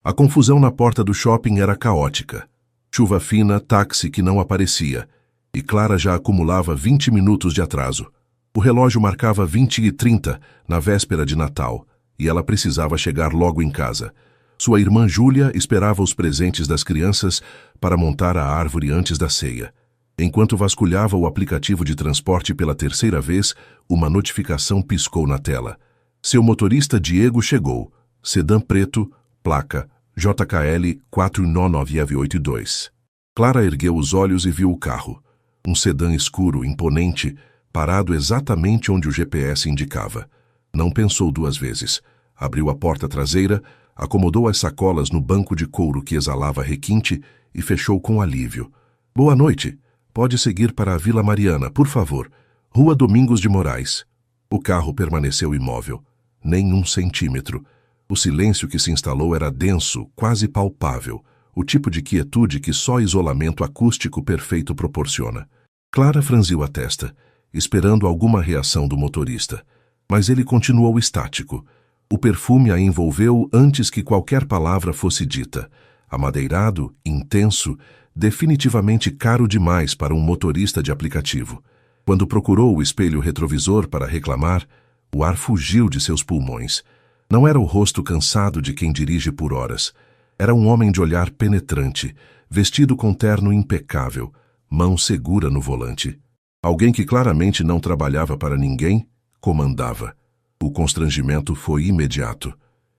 A confusão na porta do shopping era caótica. Chuva fina, táxi que não aparecia. E Clara já acumulava 20 minutos de atraso. O relógio marcava 20h30 na véspera de Natal, e ela precisava chegar logo em casa. Sua irmã Júlia esperava os presentes das crianças para montar a árvore antes da ceia. Enquanto vasculhava o aplicativo de transporte pela terceira vez, uma notificação piscou na tela. Seu motorista Diego chegou. Sedã preto, placa JKL 49982. Clara ergueu os olhos e viu o carro. Um sedã escuro, imponente, parado exatamente onde o GPS indicava. Não pensou duas vezes. Abriu a porta traseira, acomodou as sacolas no banco de couro que exalava requinte e fechou com alívio. Boa noite. Pode seguir para a Vila Mariana, por favor. Rua Domingos de Moraes. O carro permaneceu imóvel. Nem um centímetro. O silêncio que se instalou era denso, quase palpável. O tipo de quietude que só isolamento acústico perfeito proporciona. Clara franziu a testa, esperando alguma reação do motorista. Mas ele continuou estático. O perfume a envolveu antes que qualquer palavra fosse dita. Amadeirado, intenso, definitivamente caro demais para um motorista de aplicativo. Quando procurou o espelho retrovisor para reclamar, o ar fugiu de seus pulmões. Não era o rosto cansado de quem dirige por horas. Era um homem de olhar penetrante, vestido com terno impecável, mão segura no volante. Alguém que claramente não trabalhava para ninguém, comandava. O constrangimento foi imediato.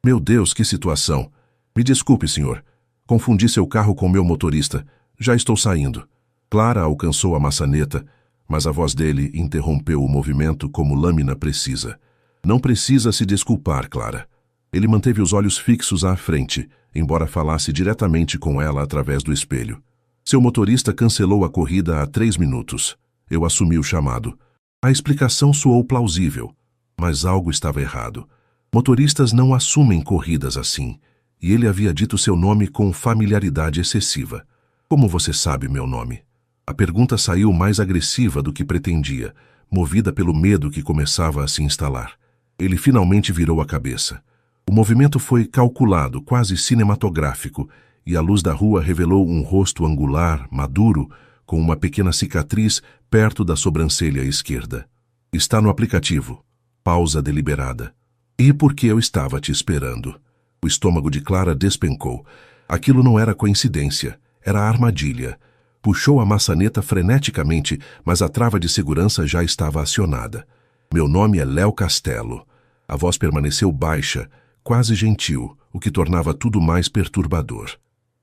Meu Deus, que situação! Me desculpe, senhor. Confundi seu carro com meu motorista. Já estou saindo. Clara alcançou a maçaneta, mas a voz dele interrompeu o movimento como lâmina precisa. Não precisa se desculpar, Clara. Ele manteve os olhos fixos à frente, embora falasse diretamente com ela através do espelho. Seu motorista cancelou a corrida há 3 minutos. Eu assumi o chamado. A explicação soou plausível, mas algo estava errado. Motoristas não assumem corridas assim, e ele havia dito seu nome com familiaridade excessiva. Como você sabe meu nome? A pergunta saiu mais agressiva do que pretendia, movida pelo medo que começava a se instalar. Ele finalmente virou a cabeça. O movimento foi calculado, quase cinematográfico, e a luz da rua revelou um rosto angular, maduro, com uma pequena cicatriz perto da sobrancelha esquerda. Está no aplicativo. Pausa deliberada. E por que eu estava te esperando? O estômago de Clara despencou. Aquilo não era coincidência, era armadilha. Puxou a maçaneta freneticamente, mas a trava de segurança já estava acionada. Meu nome é Léo Castelo. A voz permaneceu baixa, quase gentil, o que tornava tudo mais perturbador.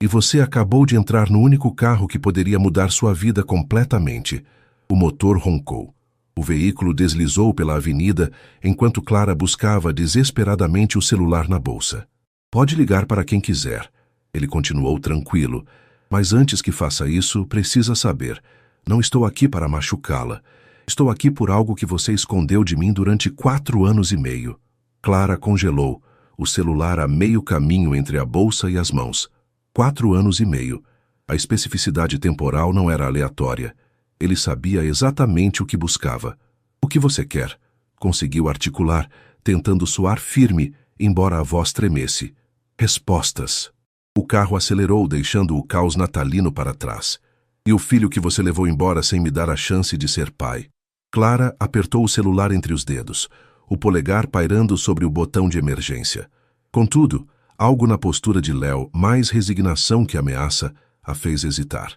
E você acabou de entrar no único carro que poderia mudar sua vida completamente. O motor roncou. O veículo deslizou pela avenida enquanto Clara buscava desesperadamente o celular na bolsa. Pode ligar para quem quiser. Ele continuou tranquilo. Mas antes que faça isso, precisa saber. Não estou aqui para machucá-la. Estou aqui por algo que você escondeu de mim durante 4 anos e meio. Clara congelou, o celular a meio caminho entre a bolsa e as mãos. 4 anos e meio. A especificidade temporal não era aleatória. Ele sabia exatamente o que buscava. O que você quer? Conseguiu articular, tentando soar firme, embora a voz tremesse. Respostas. O carro acelerou, deixando o caos natalino para trás. E o filho que você levou embora sem me dar a chance de ser pai. Clara apertou o celular entre os dedos, o polegar pairando sobre o botão de emergência. Contudo, algo na postura de Léo, mais resignação que ameaça, a fez hesitar.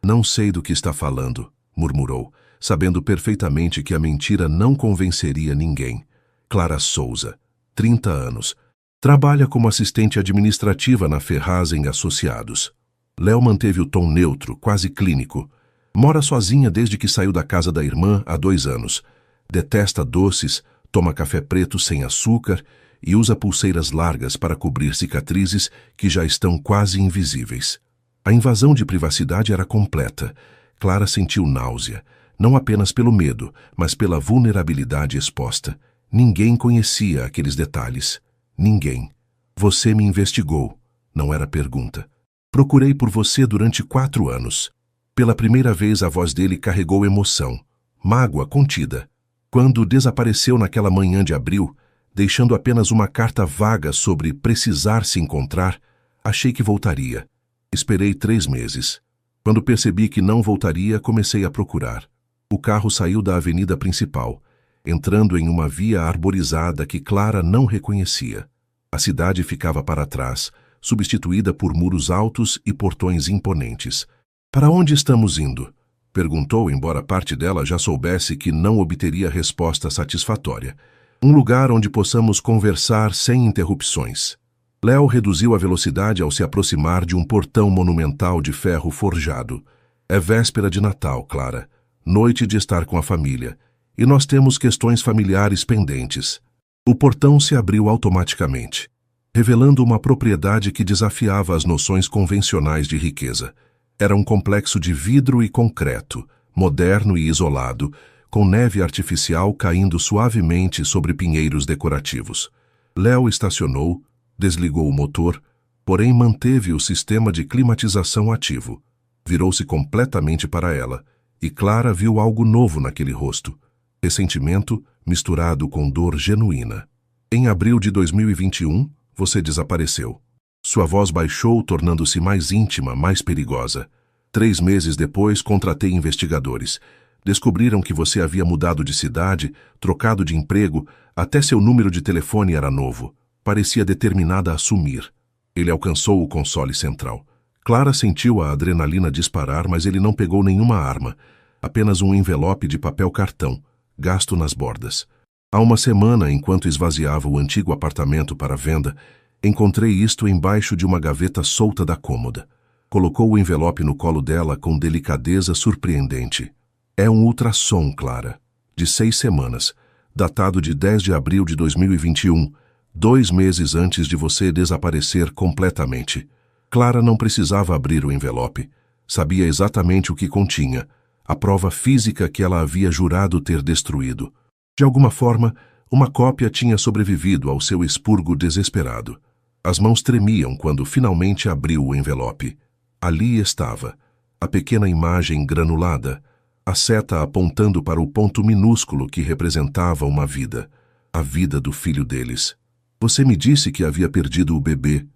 Não sei do que está falando, murmurou, sabendo perfeitamente que a mentira não convenceria ninguém. Clara Souza, 30 anos. Trabalha como assistente administrativa na Ferrazem Associados. Léo manteve o tom neutro, quase clínico. Mora sozinha desde que saiu da casa da irmã há 2 anos. Detesta doces, toma café preto sem açúcar e usa pulseiras largas para cobrir cicatrizes que já estão quase invisíveis. A invasão de privacidade era completa. Clara sentiu náusea, não apenas pelo medo, mas pela vulnerabilidade exposta. Ninguém conhecia aqueles detalhes. Ninguém. Você me investigou. Não era pergunta. Procurei por você durante 4 anos. Pela primeira vez a voz dele carregou emoção, mágoa contida. Quando desapareceu naquela manhã de abril, deixando apenas uma carta vaga sobre precisar se encontrar, Achei que voltaria. Esperei 3 meses. Quando percebi que não voltaria, comecei a procurar. O carro saiu da avenida principal, entrando em uma via arborizada que Clara não reconhecia. A cidade ficava para trás, substituída por muros altos e portões imponentes. "Para onde estamos indo?" perguntou, embora parte dela já soubesse que não obteria resposta satisfatória. "Um lugar onde possamos conversar sem interrupções." Léo reduziu a velocidade ao se aproximar de um portão monumental de ferro forjado. "É véspera de Natal, Clara. Noite de estar com a família. E nós temos questões familiares pendentes." O portão se abriu automaticamente, revelando uma propriedade que desafiava as noções convencionais de riqueza. Era um complexo de vidro e concreto, moderno e isolado, com neve artificial caindo suavemente sobre pinheiros decorativos. Léo estacionou, desligou o motor, porém manteve o sistema de climatização ativo. Virou-se completamente para ela, e Clara viu algo novo naquele rosto. Ressentimento misturado com dor genuína. "Em abril de 2021, você desapareceu." Sua voz baixou, tornando-se mais íntima, mais perigosa. "3 meses depois, contratei investigadores. Descobriram que você havia mudado de cidade, trocado de emprego, até seu número de telefone era novo. Parecia determinada a sumir." Ele alcançou o console central. Clara sentiu a adrenalina disparar, mas ele não pegou nenhuma arma. Apenas um envelope de papel cartão, gasto nas bordas. "Há uma semana, enquanto esvaziava o antigo apartamento para venda, encontrei isto embaixo de uma gaveta solta da cômoda." Colocou o envelope no colo dela com delicadeza surpreendente. "É um ultrassom, Clara, de 6 semanas, datado de 10 de abril de 2021, 2 meses antes de você desaparecer completamente." Clara não precisava abrir o envelope. Sabia exatamente o que continha, a prova física que ela havia jurado ter destruído. De alguma forma, uma cópia tinha sobrevivido ao seu expurgo desesperado. As mãos tremiam quando finalmente abriu o envelope. Ali estava, a pequena imagem granulada, a seta apontando para o ponto minúsculo que representava uma vida, a vida do filho deles. "Você me disse que havia perdido o bebê",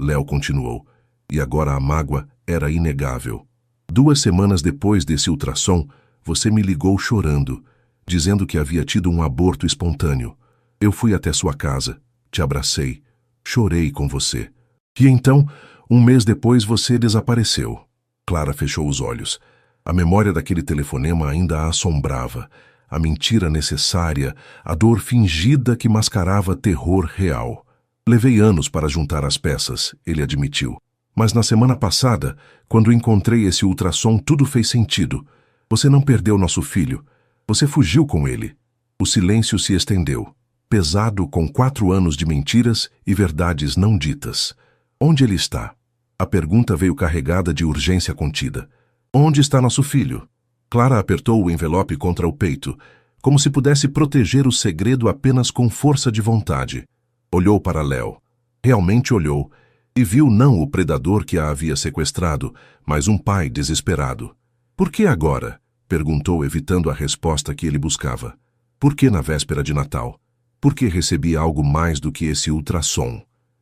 Léo continuou, "e agora a mágoa era inegável. 2 semanas depois desse ultrassom, você me ligou chorando, dizendo que havia tido um aborto espontâneo. Eu fui até sua casa, te abracei, chorei com você. E então, 1 mês depois, você desapareceu." Clara fechou os olhos. A memória daquele telefonema ainda a assombrava. A mentira necessária, a dor fingida que mascarava terror real. "Levei anos para juntar as peças", ele admitiu. "Mas na semana passada, quando encontrei esse ultrassom, tudo fez sentido. Você não perdeu nosso filho. Você fugiu com ele." O silêncio se estendeu, pesado com 4 anos de mentiras e verdades não ditas. "Onde ele está?" A pergunta veio carregada de urgência contida. "Onde está nosso filho?" Clara apertou o envelope contra o peito, como se pudesse proteger o segredo apenas com força de vontade. Olhou para Léo. Realmente olhou, e viu não o predador que a havia sequestrado, mas um pai desesperado. "Por que agora?" perguntou, evitando a resposta que ele buscava. "Por que na véspera de Natal? Por que recebi algo mais do que esse ultrassom?"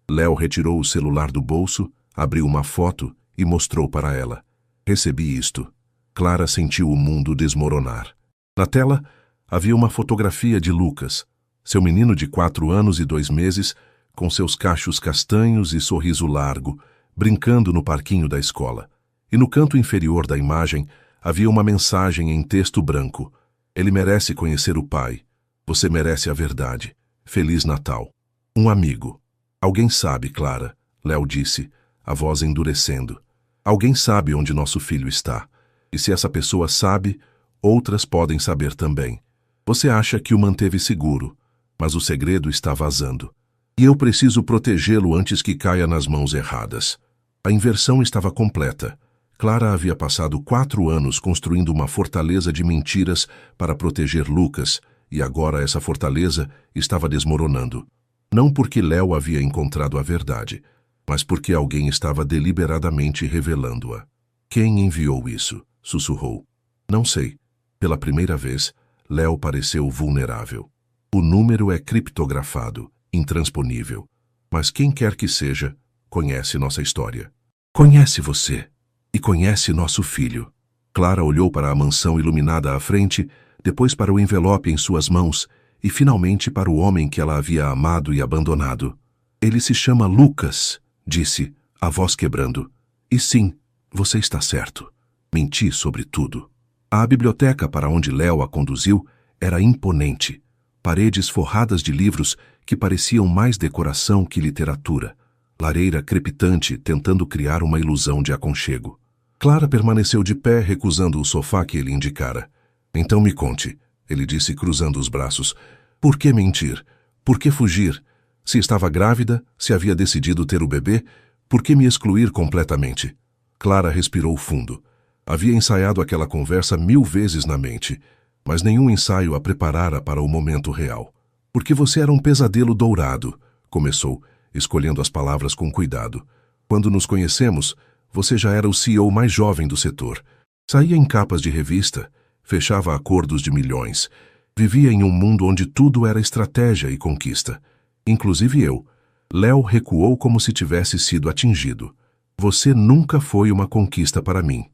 Léo retirou o celular do bolso, abriu uma foto e mostrou para ela. "Recebi isto." Clara sentiu o mundo desmoronar. Na tela, havia uma fotografia de Lucas, seu menino de 4 anos e 2 meses, com seus cachos castanhos e sorriso largo, brincando no parquinho da escola. E no canto inferior da imagem, havia uma mensagem em texto branco. "Ele merece conhecer o pai. Você merece a verdade. Feliz Natal. Um amigo." "Alguém sabe, Clara", Léo disse, a voz endurecendo. "Alguém sabe onde nosso filho está. E se essa pessoa sabe, outras podem saber também. Você acha que o manteve seguro, mas o segredo está vazando. E eu preciso protegê-lo antes que caia nas mãos erradas." A inversão estava completa. Clara havia passado 4 anos construindo uma fortaleza de mentiras para proteger Lucas, e agora essa fortaleza estava desmoronando. Não porque Léo havia encontrado a verdade, mas porque alguém estava deliberadamente revelando-a. "Quem enviou isso?" sussurrou. "Não sei." Pela primeira vez, Léo pareceu vulnerável. "O número é criptografado, intransponível. Mas quem quer que seja, conhece nossa história. Conhece você. E conhece nosso filho. Clara olhou para a mansão iluminada à frente, depois para o envelope em suas mãos e finalmente para o homem que ela havia amado e abandonado. Ele se chama Lucas, disse, a voz quebrando. E sim, você está certo. Menti sobre tudo. A biblioteca para onde Léo a conduziu era imponente. Paredes forradas de livros que pareciam mais decoração que literatura. Lareira crepitante tentando criar uma ilusão de aconchego. Clara permaneceu de pé, recusando o sofá que ele indicara. Então me conte, ele disse cruzando os braços. Por que mentir? Por que fugir? Se estava grávida, se havia decidido ter o bebê, por que me excluir completamente? Clara respirou fundo. Havia ensaiado aquela conversa 1000 vezes na mente, mas nenhum ensaio a preparara para o momento real. Porque você era um pesadelo dourado, começou, escolhendo as palavras com cuidado. Quando nos conhecemos, você já era o CEO mais jovem do setor. Saía em capas de revista, fechava acordos de milhões. Vivia em um mundo onde tudo era estratégia e conquista. Inclusive eu. Léo recuou como se tivesse sido atingido. Você nunca foi uma conquista para mim.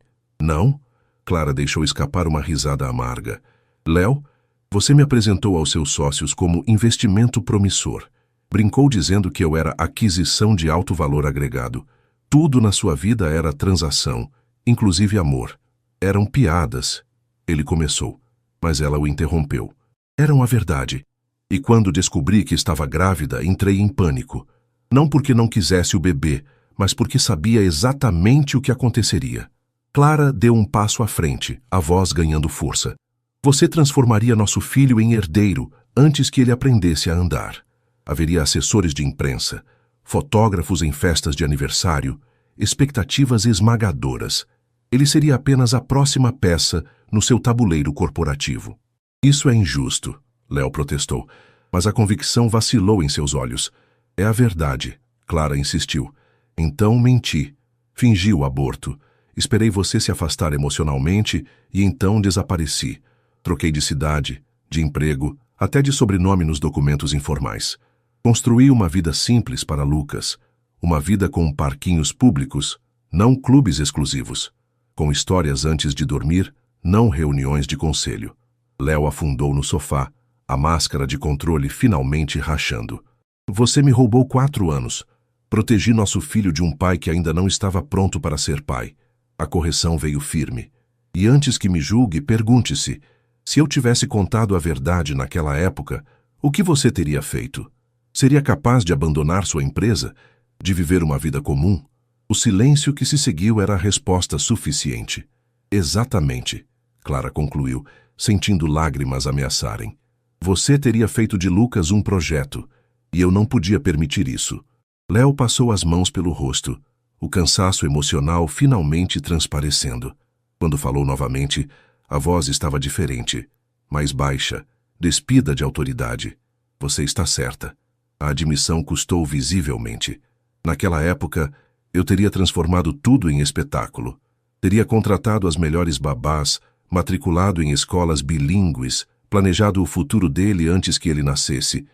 Não? Clara deixou escapar uma risada amarga. Léo, você me apresentou aos seus sócios como investimento promissor. Brincou dizendo que eu era aquisição de alto valor agregado. Tudo na sua vida era transação, inclusive amor. Eram piadas. Ele começou, mas ela o interrompeu. Eram a verdade. E quando descobri que estava grávida, entrei em pânico. Não porque não quisesse o bebê, mas porque sabia exatamente o que aconteceria. Clara deu um passo à frente, a voz ganhando força. Você transformaria nosso filho em herdeiro antes que ele aprendesse a andar. Haveria assessores de imprensa, fotógrafos em festas de aniversário, expectativas esmagadoras. Ele seria apenas a próxima peça no seu tabuleiro corporativo. Isso é injusto, Léo protestou, mas a convicção vacilou em seus olhos. É a verdade, Clara insistiu. Então menti. Fingi o aborto. Esperei você se afastar emocionalmente e então desapareci. Troquei de cidade, de emprego, até de sobrenome nos documentos informais. Construí uma vida simples para Lucas. Uma vida com parquinhos públicos, não clubes exclusivos. Com histórias antes de dormir, não reuniões de conselho. Léo afundou no sofá, a máscara de controle finalmente rachando. Você me roubou 4 anos. Protegi nosso filho de um pai que ainda não estava pronto para ser pai. A correção veio firme. E antes que me julgue, pergunte-se, se eu tivesse contado a verdade naquela época, o que você teria feito? Seria capaz de abandonar sua empresa? De viver uma vida comum? O silêncio que se seguiu era a resposta suficiente. Exatamente, Clara concluiu, sentindo lágrimas ameaçarem. Você teria feito de Lucas um projeto, e eu não podia permitir isso. Léo passou as mãos pelo rosto, o cansaço emocional finalmente transparecendo. Quando falou novamente, a voz estava diferente, mais baixa, despida de autoridade. Você está certa. A admissão custou visivelmente. Naquela época, eu teria transformado tudo em espetáculo. Teria contratado as melhores babás, matriculado em escolas bilíngues, planejado o futuro dele antes que ele nascesse,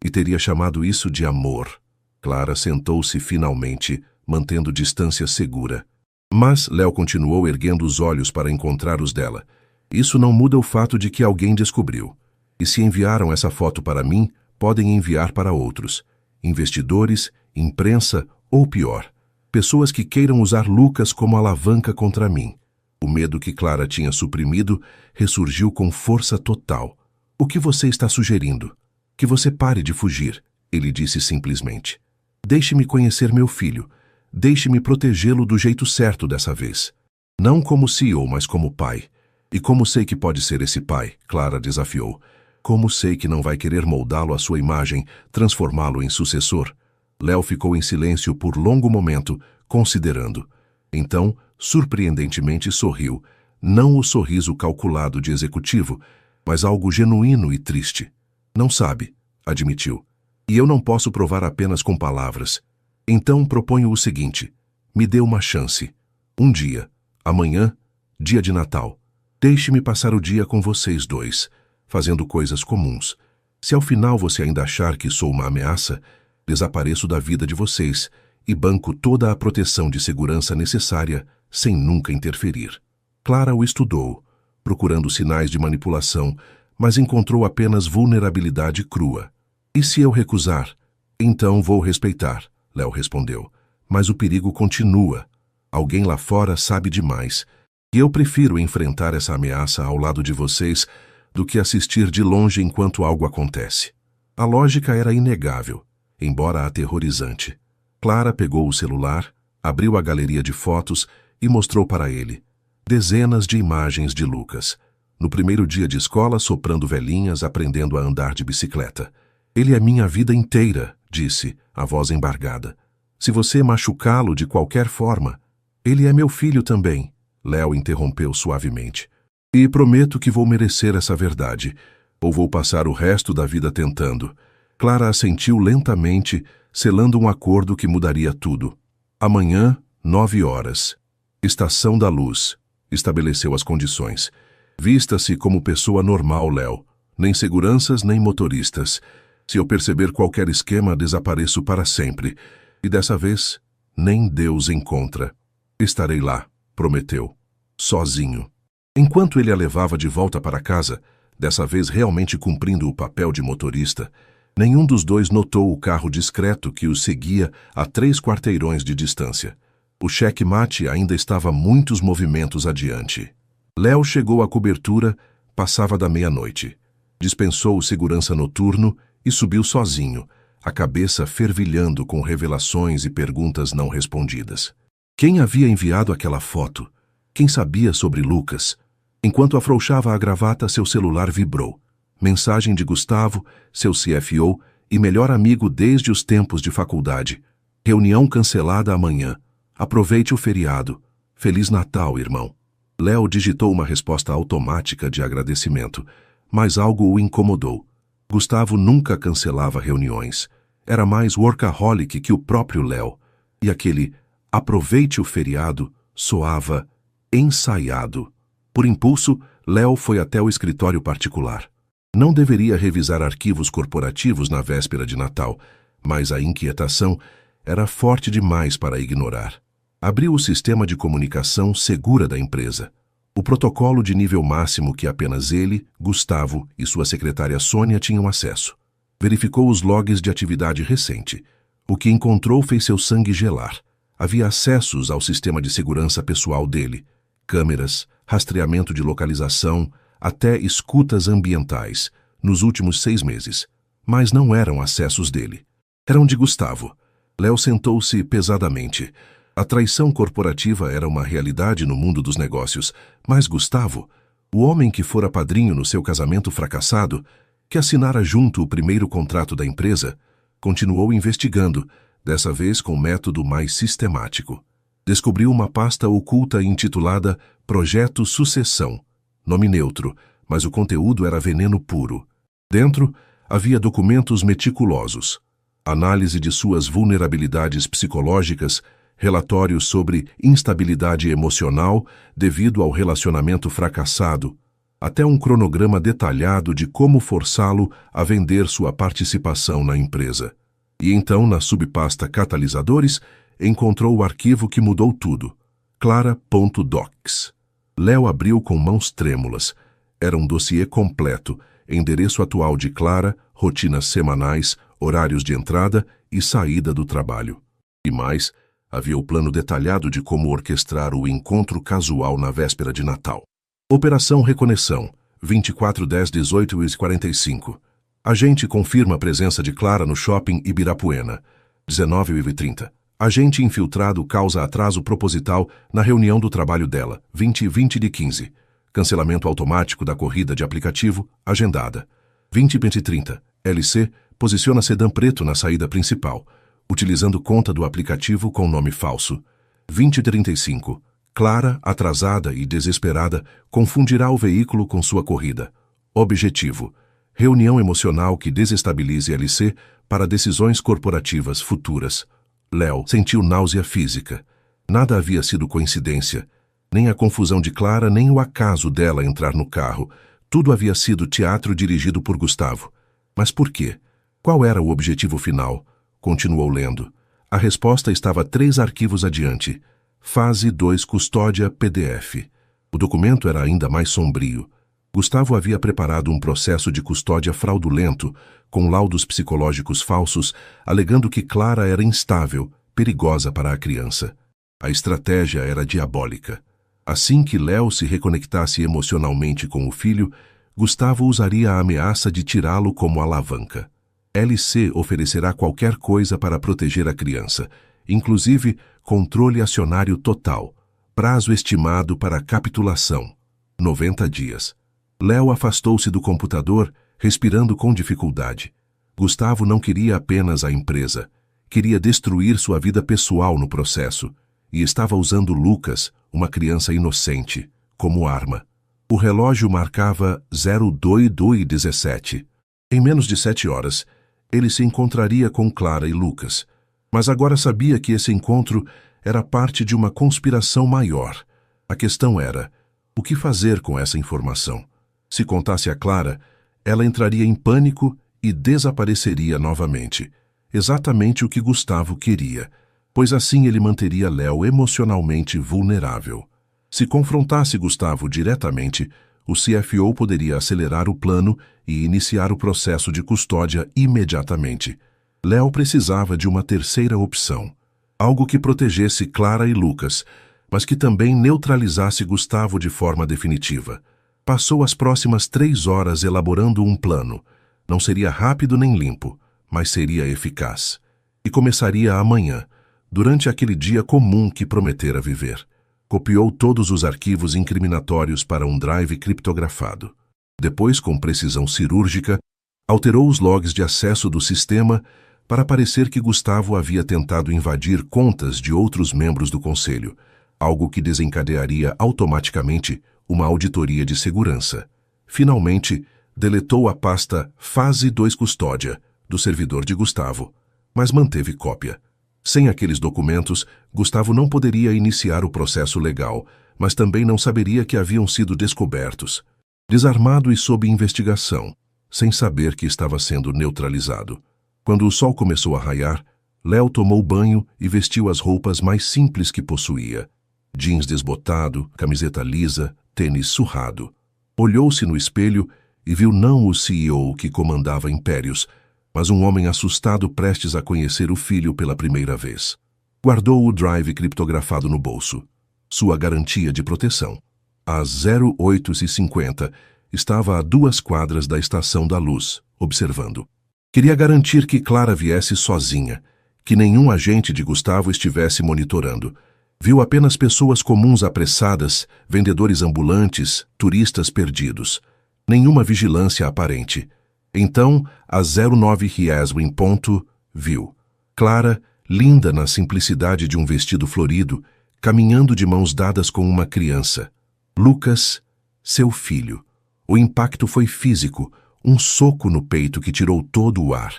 e teria chamado isso de amor. Clara sentou-se finalmente, mantendo distância segura. Mas Léo continuou erguendo os olhos para encontrar os dela. Isso não muda o fato de que alguém descobriu. E se enviaram essa foto para mim, podem enviar para outros. Investidores, imprensa ou pior. Pessoas que queiram usar Lucas como alavanca contra mim. O medo que Clara tinha suprimido ressurgiu com força total. O que você está sugerindo? Que você pare de fugir, ele disse simplesmente. Deixe-me conhecer meu filho. Deixe-me protegê-lo do jeito certo dessa vez. Não como CEO, mas como pai. E como sei que pode ser esse pai? Clara desafiou. Como sei que não vai querer moldá-lo à sua imagem, transformá-lo em sucessor? Léo ficou em silêncio por longo momento, considerando. Então, surpreendentemente, sorriu. Não o sorriso calculado de executivo, mas algo genuíno e triste. Não sabe, admitiu. E eu não posso provar apenas com palavras. Então proponho o seguinte. Me dê uma chance. Um dia. Amanhã, dia de Natal. Deixe-me passar o dia com vocês dois, fazendo coisas comuns. Se ao final você ainda achar que sou uma ameaça, desapareço da vida de vocês e banco toda a proteção de segurança necessária sem nunca interferir. Clara o estudou, procurando sinais de manipulação, mas encontrou apenas vulnerabilidade crua. E se eu recusar? Então vou respeitar, Léo respondeu. Mas o perigo continua. Alguém lá fora sabe demais. E eu prefiro enfrentar essa ameaça ao lado de vocês do que assistir de longe enquanto algo acontece. A lógica era inegável, embora aterrorizante. Clara pegou o celular, abriu a galeria de fotos e mostrou para ele dezenas de imagens de Lucas. No primeiro dia de escola, soprando velhinhas, aprendendo a andar de bicicleta. Ele é minha vida inteira, disse, a voz embargada. Se você machucá-lo de qualquer forma, ele é meu filho também, Léo interrompeu suavemente. E prometo que vou merecer essa verdade, ou vou passar o resto da vida tentando. Clara assentiu lentamente, selando um acordo que mudaria tudo. Amanhã, 9 horas. Estação da Luz. Estabeleceu as condições. Vista-se como pessoa normal, Léo. Nem seguranças, nem motoristas. Se eu perceber qualquer esquema, desapareço para sempre. E dessa vez, nem Deus encontra. Estarei lá, prometeu. Sozinho. Enquanto ele a levava de volta para casa, dessa vez realmente cumprindo o papel de motorista, nenhum dos dois notou o carro discreto que os seguia a 3 quarteirões de distância. O checkmate ainda estava muitos movimentos adiante. Léo chegou à cobertura, passava da meia-noite. Dispensou o segurança noturno e subiu sozinho, a cabeça fervilhando com revelações e perguntas não respondidas. Quem havia enviado aquela foto? Quem sabia sobre Lucas? Enquanto afrouxava a gravata, seu celular vibrou. Mensagem de Gustavo, seu CFO e melhor amigo desde os tempos de faculdade. Reunião cancelada amanhã. Aproveite o feriado. Feliz Natal, irmão. Léo digitou uma resposta automática de agradecimento, mas algo o incomodou. Gustavo nunca cancelava reuniões. Era mais workaholic que o próprio Léo. E aquele aproveite o feriado soava ensaiado. Por impulso, Léo foi até o escritório particular. Não deveria revisar arquivos corporativos na véspera de Natal, mas a inquietação era forte demais para ignorar. Abriu o sistema de comunicação segura da empresa. O protocolo de nível máximo que apenas ele, Gustavo e sua secretária Sônia tinham acesso. Verificou os logs de atividade recente. O que encontrou fez seu sangue gelar. Havia acessos ao sistema de segurança pessoal dele. Câmeras, rastreamento de localização, até escutas ambientais, nos últimos 6 meses. Mas não eram acessos dele. Eram de Gustavo. Léo sentou-se pesadamente. A traição corporativa era uma realidade no mundo dos negócios, mas Gustavo, o homem que fora padrinho no seu casamento fracassado, que assinara junto o primeiro contrato da empresa, continuou investigando, dessa vez com método mais sistemático. Descobriu uma pasta oculta intitulada Projeto Sucessão, nome neutro, mas o conteúdo era veneno puro. Dentro, havia documentos meticulosos, análise de suas vulnerabilidades psicológicas, relatórios sobre instabilidade emocional devido ao relacionamento fracassado, até um cronograma detalhado de como forçá-lo a vender sua participação na empresa. E então, na subpasta Catalisadores, encontrou o arquivo que mudou tudo, clara.docs. Léo abriu com mãos trêmulas. Era um dossiê completo, endereço atual de Clara, rotinas semanais, horários de entrada e saída do trabalho. E mais, havia o plano detalhado de como orquestrar o encontro casual na véspera de Natal. Operação Reconexão, 24/10/18:45. Agente confirma a presença de Clara no shopping Ibirapuena, 19h30. Agente infiltrado causa atraso proposital na reunião do trabalho dela, 20h20:15. Cancelamento automático da corrida de aplicativo, agendada. 20h30. LC posiciona sedã preto na saída principal, utilizando conta do aplicativo com nome falso. 20h35. Clara, atrasada e desesperada, confundirá o veículo com sua corrida. Objetivo: reunião emocional que desestabilize LC para decisões corporativas futuras. Léo sentiu náusea física. Nada havia sido coincidência. Nem a confusão de Clara, nem o acaso dela entrar no carro. Tudo havia sido teatro dirigido por Gustavo. Mas por quê? Qual era o objetivo final? Continuou lendo. A resposta estava 3 arquivos adiante. Fase 2 Custódia PDF. O documento era ainda mais sombrio. Gustavo havia preparado um processo de custódia fraudulento, com laudos psicológicos falsos, alegando que Clara era instável, perigosa para a criança. A estratégia era diabólica. Assim que Léo se reconectasse emocionalmente com o filho, Gustavo usaria a ameaça de tirá-lo como alavanca. LC oferecerá qualquer coisa para proteger a criança, inclusive controle acionário total. Prazo estimado para capitulação: 90 dias. Léo afastou-se do computador, respirando com dificuldade. Gustavo não queria apenas a empresa. Queria destruir sua vida pessoal no processo. E estava usando Lucas, uma criança inocente, como arma. O relógio marcava 02:17. Em menos de 7 horas, ele se encontraria com Clara e Lucas. Mas agora sabia que esse encontro era parte de uma conspiração maior. A questão era: o que fazer com essa informação? Se contasse a Clara, ela entraria em pânico e desapareceria novamente. Exatamente o que Gustavo queria, pois assim ele manteria Léo emocionalmente vulnerável. Se confrontasse Gustavo diretamente, o CFO poderia acelerar o plano e iniciar o processo de custódia imediatamente. Léo precisava de uma terceira opção, algo que protegesse Clara e Lucas, mas que também neutralizasse Gustavo de forma definitiva. Passou as próximas 3 horas elaborando um plano. Não seria rápido nem limpo, mas seria eficaz. E começaria amanhã, durante aquele dia comum que prometera viver. Copiou todos os arquivos incriminatórios para um drive criptografado. Depois, com precisão cirúrgica, alterou os logs de acesso do sistema para parecer que Gustavo havia tentado invadir contas de outros membros do conselho, algo que desencadearia automaticamente uma auditoria de segurança. Finalmente, deletou a pasta Fase 2 Custódia do servidor de Gustavo, mas manteve cópia. Sem aqueles documentos, Gustavo não poderia iniciar o processo legal, mas também não saberia que haviam sido descobertos. Desarmado e sob investigação, sem saber que estava sendo neutralizado. Quando o sol começou a raiar, Léo tomou banho e vestiu as roupas mais simples que possuía. Jeans desbotado, camiseta lisa, tênis surrado. Olhou-se no espelho e viu não o CEO que comandava impérios, mas um homem assustado prestes a conhecer o filho pela primeira vez. Guardou o drive criptografado no bolso, sua garantia de proteção. Às 08h50, estava a 2 quadras da Estação da Luz, observando. Queria garantir que Clara viesse sozinha, que nenhum agente de Gustavo estivesse monitorando. Viu apenas pessoas comuns apressadas, vendedores ambulantes, turistas perdidos. Nenhuma vigilância aparente. Então, às 09h em ponto, viu Clara, linda na simplicidade de um vestido florido, caminhando de mãos dadas com uma criança. Lucas, seu filho. O impacto foi físico, um soco no peito que tirou todo o ar.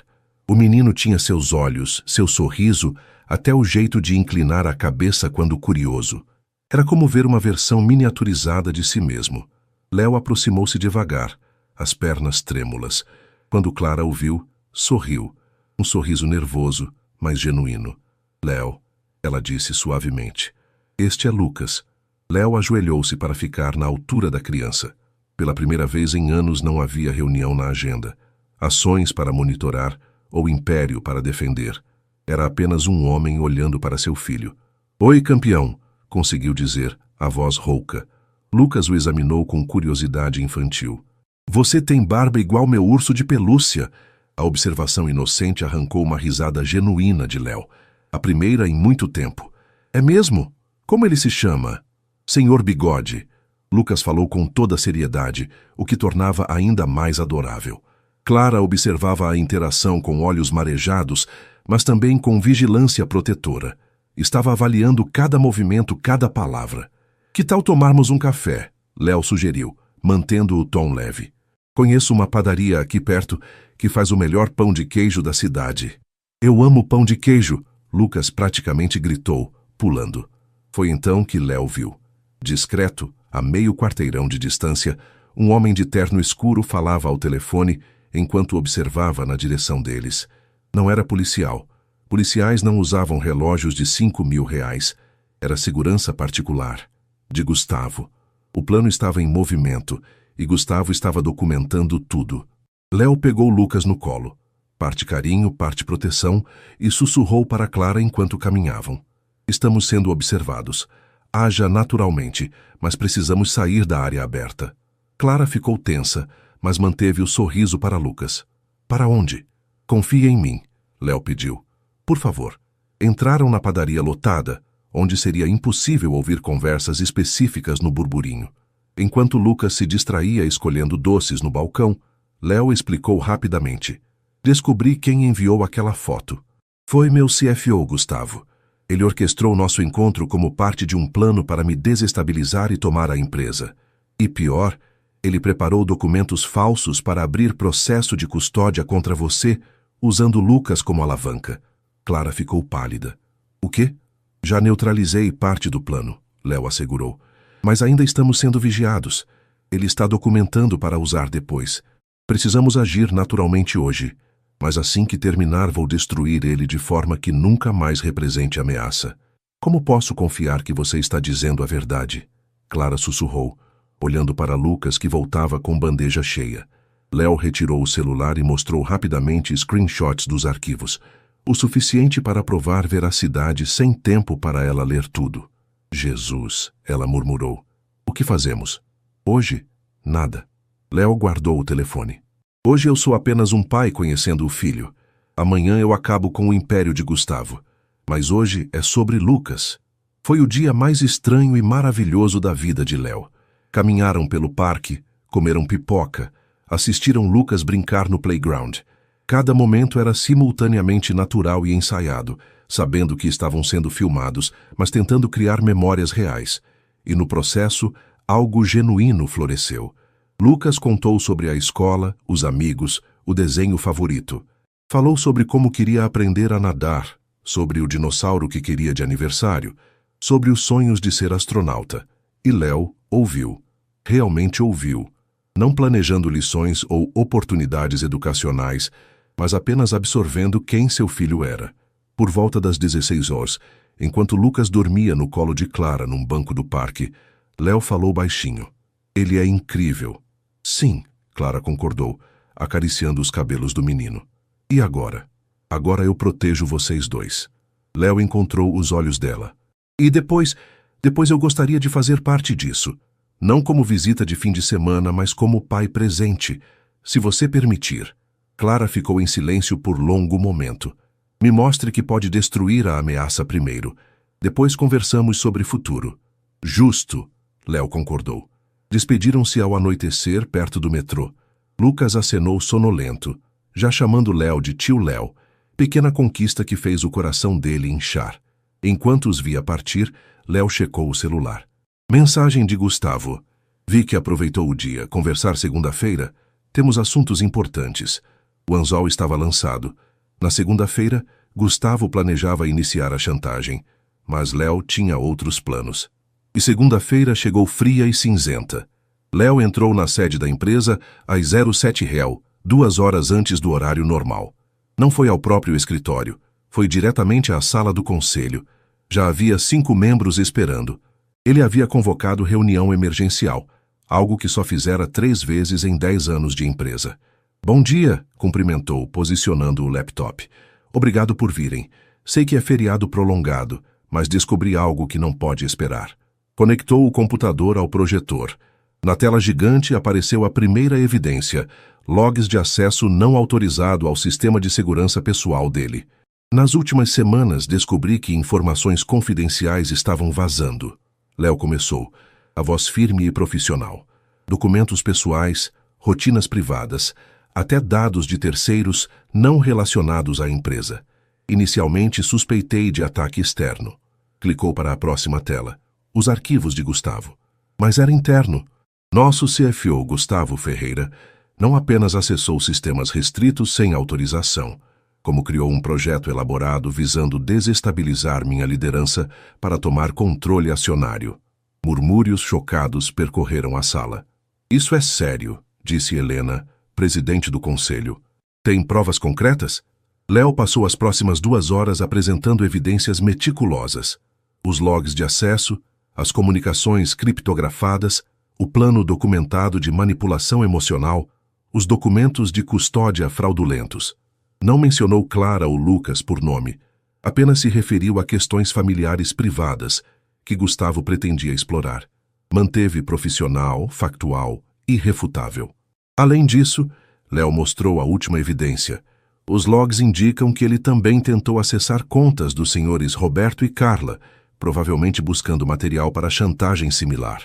O menino tinha seus olhos, seu sorriso, até o jeito de inclinar a cabeça quando curioso. Era como ver uma versão miniaturizada de si mesmo. Léo aproximou-se devagar, as pernas trêmulas. Quando Clara o viu, sorriu. Um sorriso nervoso, mas genuíno. Léo, ela disse suavemente. Este é Lucas. Léo ajoelhou-se para ficar na altura da criança. Pela primeira vez em anos não havia reunião na agenda. Ações para monitorar ou império para defender. Era apenas um homem olhando para seu filho. Oi, campeão, conseguiu dizer, a voz rouca. Lucas o examinou com curiosidade infantil. Você tem barba igual meu urso de pelúcia. A observação inocente arrancou uma risada genuína de Léo. A primeira em muito tempo. É mesmo? Como ele se chama? Senhor Bigode. Lucas falou com toda seriedade, o que tornava ainda mais adorável. Clara observava a interação com olhos marejados, mas também com vigilância protetora. Estava avaliando cada movimento, cada palavra. Que tal tomarmos um café? Léo sugeriu, mantendo o tom leve. Conheço uma padaria aqui perto que faz o melhor pão de queijo da cidade. Eu amo pão de queijo, Lucas praticamente gritou, pulando. Foi então que Léo viu. Discreto, a meio quarteirão de distância, um homem de terno escuro falava ao telefone enquanto observava na direção deles. Não era policial. Policiais não usavam relógios de R$ 5.000. Era segurança particular. De Gustavo. O plano estava em movimento e Gustavo estava documentando tudo. Léo pegou Lucas no colo. Parte carinho, parte proteção, e sussurrou para Clara enquanto caminhavam. Estamos sendo observados. Haja naturalmente, mas precisamos sair da área aberta. Clara ficou tensa, mas manteve o sorriso para Lucas. Para onde? Confia em mim, Léo pediu. Por favor. Entraram na padaria lotada, onde seria impossível ouvir conversas específicas no burburinho. Enquanto Lucas se distraía escolhendo doces no balcão, Léo explicou rapidamente. Descobri quem enviou aquela foto. Foi meu CFO, Gustavo. Ele orquestrou nosso encontro como parte de um plano para me desestabilizar e tomar a empresa. E pior, ele preparou documentos falsos para abrir processo de custódia contra você, usando Lucas como alavanca. Clara ficou pálida. O quê? Já neutralizei parte do plano, Léo assegurou. Mas ainda estamos sendo vigiados. Ele está documentando para usar depois. Precisamos agir naturalmente hoje. Mas assim que terminar vou destruir ele de forma que nunca mais represente ameaça. Como posso confiar que você está dizendo a verdade? Clara sussurrou, olhando para Lucas que voltava com bandeja cheia. Léo retirou o celular e mostrou rapidamente screenshots dos arquivos, o suficiente para provar veracidade sem tempo para ela ler tudo. Jesus, ela murmurou. O que fazemos? Hoje? Nada. Léo guardou o telefone. Hoje eu sou apenas um pai conhecendo o filho. Amanhã eu acabo com o império de Gustavo. Mas hoje é sobre Lucas. Foi o dia mais estranho e maravilhoso da vida de Léo. Caminharam pelo parque, comeram pipoca, assistiram Lucas brincar no playground. Cada momento era simultaneamente natural e ensaiado, sabendo que estavam sendo filmados, mas tentando criar memórias reais. E no processo, algo genuíno floresceu. Lucas contou sobre a escola, os amigos, o desenho favorito. Falou sobre como queria aprender a nadar, sobre o dinossauro que queria de aniversário, sobre os sonhos de ser astronauta. E Léo ouviu. Realmente ouviu. Não planejando lições ou oportunidades educacionais, mas apenas absorvendo quem seu filho era. Por volta das 16 horas, enquanto Lucas dormia no colo de Clara num banco do parque, Léo falou baixinho. Ele é incrível. Sim, Clara concordou, acariciando os cabelos do menino. E agora? Agora eu protejo vocês dois. Léo encontrou os olhos dela. E depois eu gostaria de fazer parte disso. Não como visita de fim de semana, mas como pai presente, se você permitir. Clara ficou em silêncio por longo momento. Me mostre que pode destruir a ameaça primeiro. Depois conversamos sobre futuro. Justo, Léo concordou. Despediram-se ao anoitecer perto do metrô. Lucas acenou sonolento, já chamando Léo de tio Léo, pequena conquista que fez o coração dele inchar. Enquanto os via partir, Léo checou o celular. Mensagem de Gustavo. Vi que aproveitou o dia. Conversar segunda-feira? Temos assuntos importantes. O anzol estava lançado. Na segunda-feira, Gustavo planejava iniciar a chantagem, mas Léo tinha outros planos. E segunda-feira chegou fria e cinzenta. Léo entrou na sede da empresa às 07 réu, 2 horas antes do horário normal. Não foi ao próprio escritório, foi diretamente à sala do conselho. Já havia 5 membros esperando. Ele havia convocado reunião emergencial, algo que só fizera 3 vezes em 10 anos de empresa. Bom dia, cumprimentou, posicionando o laptop. Obrigado por virem. Sei que é feriado prolongado, mas descobri algo que não pode esperar. Conectou o computador ao projetor. Na tela gigante apareceu a primeira evidência, logs de acesso não autorizado ao sistema de segurança pessoal dele. Nas últimas semanas descobri que informações confidenciais estavam vazando. Léo começou, a voz firme e profissional. Documentos pessoais, rotinas privadas, até dados de terceiros não relacionados à empresa. Inicialmente suspeitei de ataque externo. Clicou para a próxima tela. Os arquivos de Gustavo. Mas era interno. Nosso CFO, Gustavo Ferreira, não apenas acessou sistemas restritos sem autorização, como criou um projeto elaborado visando desestabilizar minha liderança para tomar controle acionário. Murmúrios chocados percorreram a sala. Isso é sério, disse Helena, presidente do conselho. Tem provas concretas? Léo passou as próximas 2 horas apresentando evidências meticulosas. Os logs de acesso, as comunicações criptografadas, o plano documentado de manipulação emocional, os documentos de custódia fraudulentos. Não mencionou Clara ou Lucas por nome. Apenas se referiu a questões familiares privadas que Gustavo pretendia explorar. Manteve profissional, factual, irrefutável. Além disso, Léo mostrou a última evidência. Os logs indicam que ele também tentou acessar contas dos senhores Roberto e Carla, provavelmente buscando material para chantagem similar.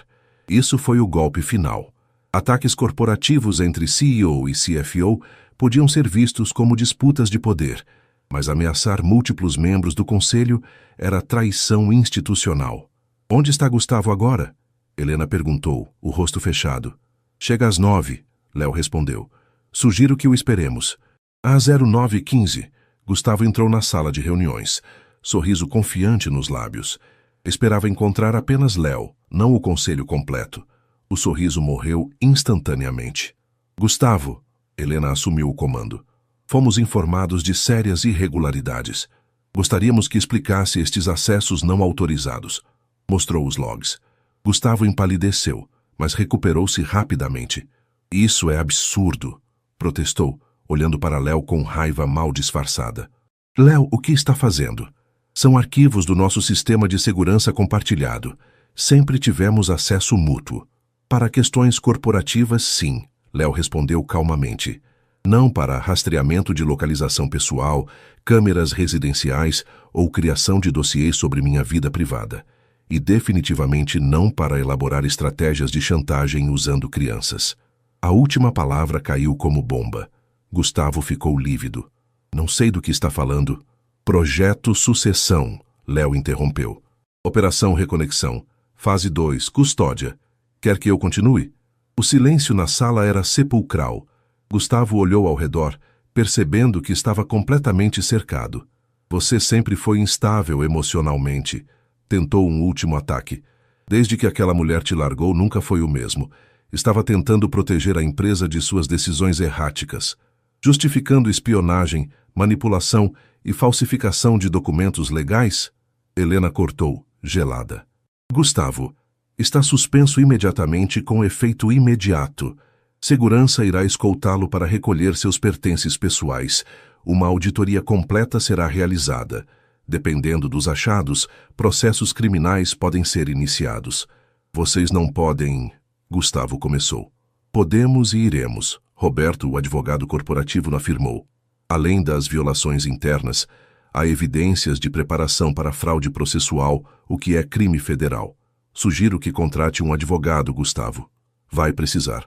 Isso foi o golpe final. Ataques corporativos entre CEO e CFO podiam ser vistos como disputas de poder, mas ameaçar múltiplos membros do conselho era traição institucional. Onde está Gustavo agora? Helena perguntou, o rosto fechado. Chega às 9, Léo respondeu. Sugiro que o esperemos. Às 09h15, Gustavo entrou na sala de reuniões, sorriso confiante nos lábios. Esperava encontrar apenas Léo, não o conselho completo. O sorriso morreu instantaneamente. Gustavo, Helena assumiu o comando. Fomos informados de sérias irregularidades. Gostaríamos que explicasse estes acessos não autorizados. Mostrou os logs. Gustavo empalideceu, mas recuperou-se rapidamente. Isso é absurdo, protestou, olhando para Léo com raiva mal disfarçada. Léo, o que está fazendo? São arquivos do nosso sistema de segurança compartilhado. Sempre tivemos acesso mútuo. Para questões corporativas, sim, Léo respondeu calmamente. Não para rastreamento de localização pessoal, câmeras residenciais ou criação de dossiês sobre minha vida privada. E definitivamente não para elaborar estratégias de chantagem usando crianças. A última palavra caiu como bomba. Gustavo ficou lívido. Não sei do que está falando. Projeto Sucessão, Léo interrompeu. Operação Reconexão. Fase 2, Custódia. Quer que eu continue? O silêncio na sala era sepulcral. Gustavo olhou ao redor, percebendo que estava completamente cercado. Você sempre foi instável emocionalmente. Tentou um último ataque. Desde que aquela mulher te largou, nunca foi o mesmo. Estava tentando proteger a empresa de suas decisões erráticas, justificando espionagem, manipulação e falsificação de documentos legais? Helena cortou, gelada. Gustavo, está suspenso imediatamente com efeito imediato. Segurança irá escoltá-lo para recolher seus pertences pessoais. Uma auditoria completa será realizada. Dependendo dos achados, processos criminais podem ser iniciados. Vocês não podem... Gustavo começou. Podemos e iremos, Roberto, o advogado corporativo, afirmou. Além das violações internas, há evidências de preparação para fraude processual, o que é crime federal. Sugiro que contrate um advogado, Gustavo. Vai precisar.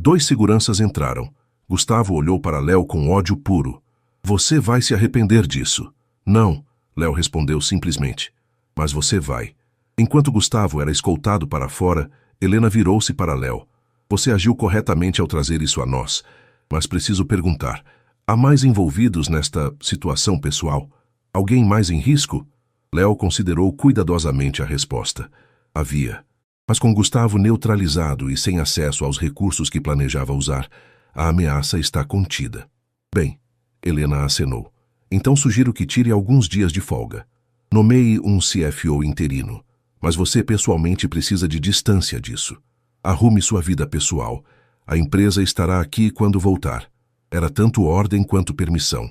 2 seguranças entraram. Gustavo olhou para Léo com ódio puro. Você vai se arrepender disso. Não, Léo respondeu simplesmente. Mas você vai. Enquanto Gustavo era escoltado para fora, Helena virou-se para Léo. Você agiu corretamente ao trazer isso a nós, mas preciso perguntar, há mais envolvidos nesta situação pessoal? Alguém mais em risco? Léo considerou cuidadosamente a resposta. Havia. Mas com Gustavo neutralizado e sem acesso aos recursos que planejava usar, a ameaça está contida. Bem, Helena acenou. Então sugiro que tire alguns dias de folga. Nomeie um CFO interino, mas você pessoalmente precisa de distância disso. Arrume sua vida pessoal. A empresa estará aqui quando voltar. Era tanto ordem quanto permissão.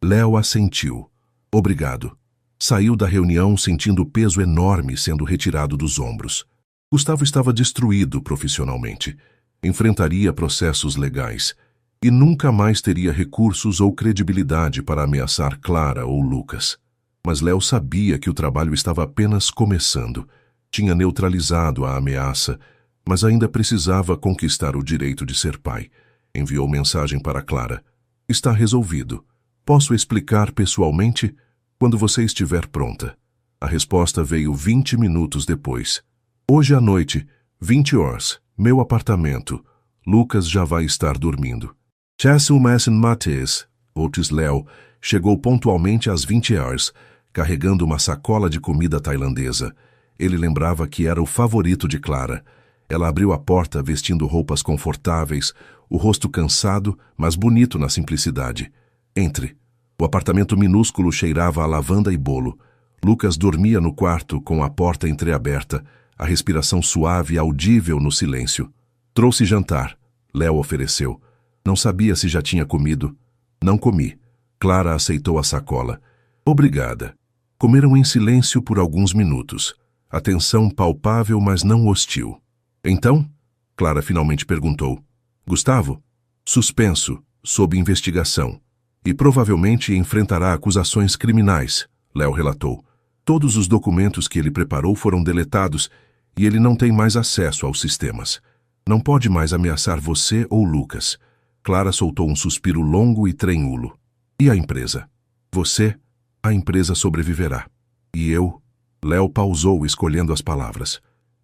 Léo assentiu. Obrigado. Saiu da reunião sentindo o peso enorme sendo retirado dos ombros. Gustavo estava destruído profissionalmente. Enfrentaria processos legais e nunca mais teria recursos ou credibilidade para ameaçar Clara ou Lucas. Mas Léo sabia que o trabalho estava apenas começando. Tinha neutralizado a ameaça, mas ainda precisava conquistar o direito de ser pai. Enviou mensagem para Clara. Está resolvido. Posso explicar pessoalmente? Quando você estiver pronta. A resposta veio 20 minutos depois. Hoje à noite, 20 horas, meu apartamento. Lucas já vai estar dormindo. Cecil Masson Matheus, Otis Léo, chegou pontualmente às 20 horas, carregando uma sacola de comida tailandesa. Ele lembrava que era o favorito de Clara. Ela abriu a porta vestindo roupas confortáveis, o rosto cansado, mas bonito na simplicidade. Entre. O apartamento minúsculo cheirava a lavanda e bolo. Lucas dormia no quarto com a porta entreaberta, a respiração suave e audível no silêncio. Trouxe jantar. Léo ofereceu. Não sabia se já tinha comido. Não comi. Clara aceitou a sacola. Obrigada. Comeram em silêncio por alguns minutos. Atenção palpável, mas não hostil. Então? Clara finalmente perguntou. Gustavo? Suspenso, sob investigação. E provavelmente enfrentará acusações criminais, Léo relatou. Todos os documentos que ele preparou foram deletados e ele não tem mais acesso aos sistemas. Não pode mais ameaçar você ou Lucas. Clara soltou um suspiro longo e trêmulo. E a empresa? Você? A empresa sobreviverá. E eu? Léo pausou, escolhendo as palavras.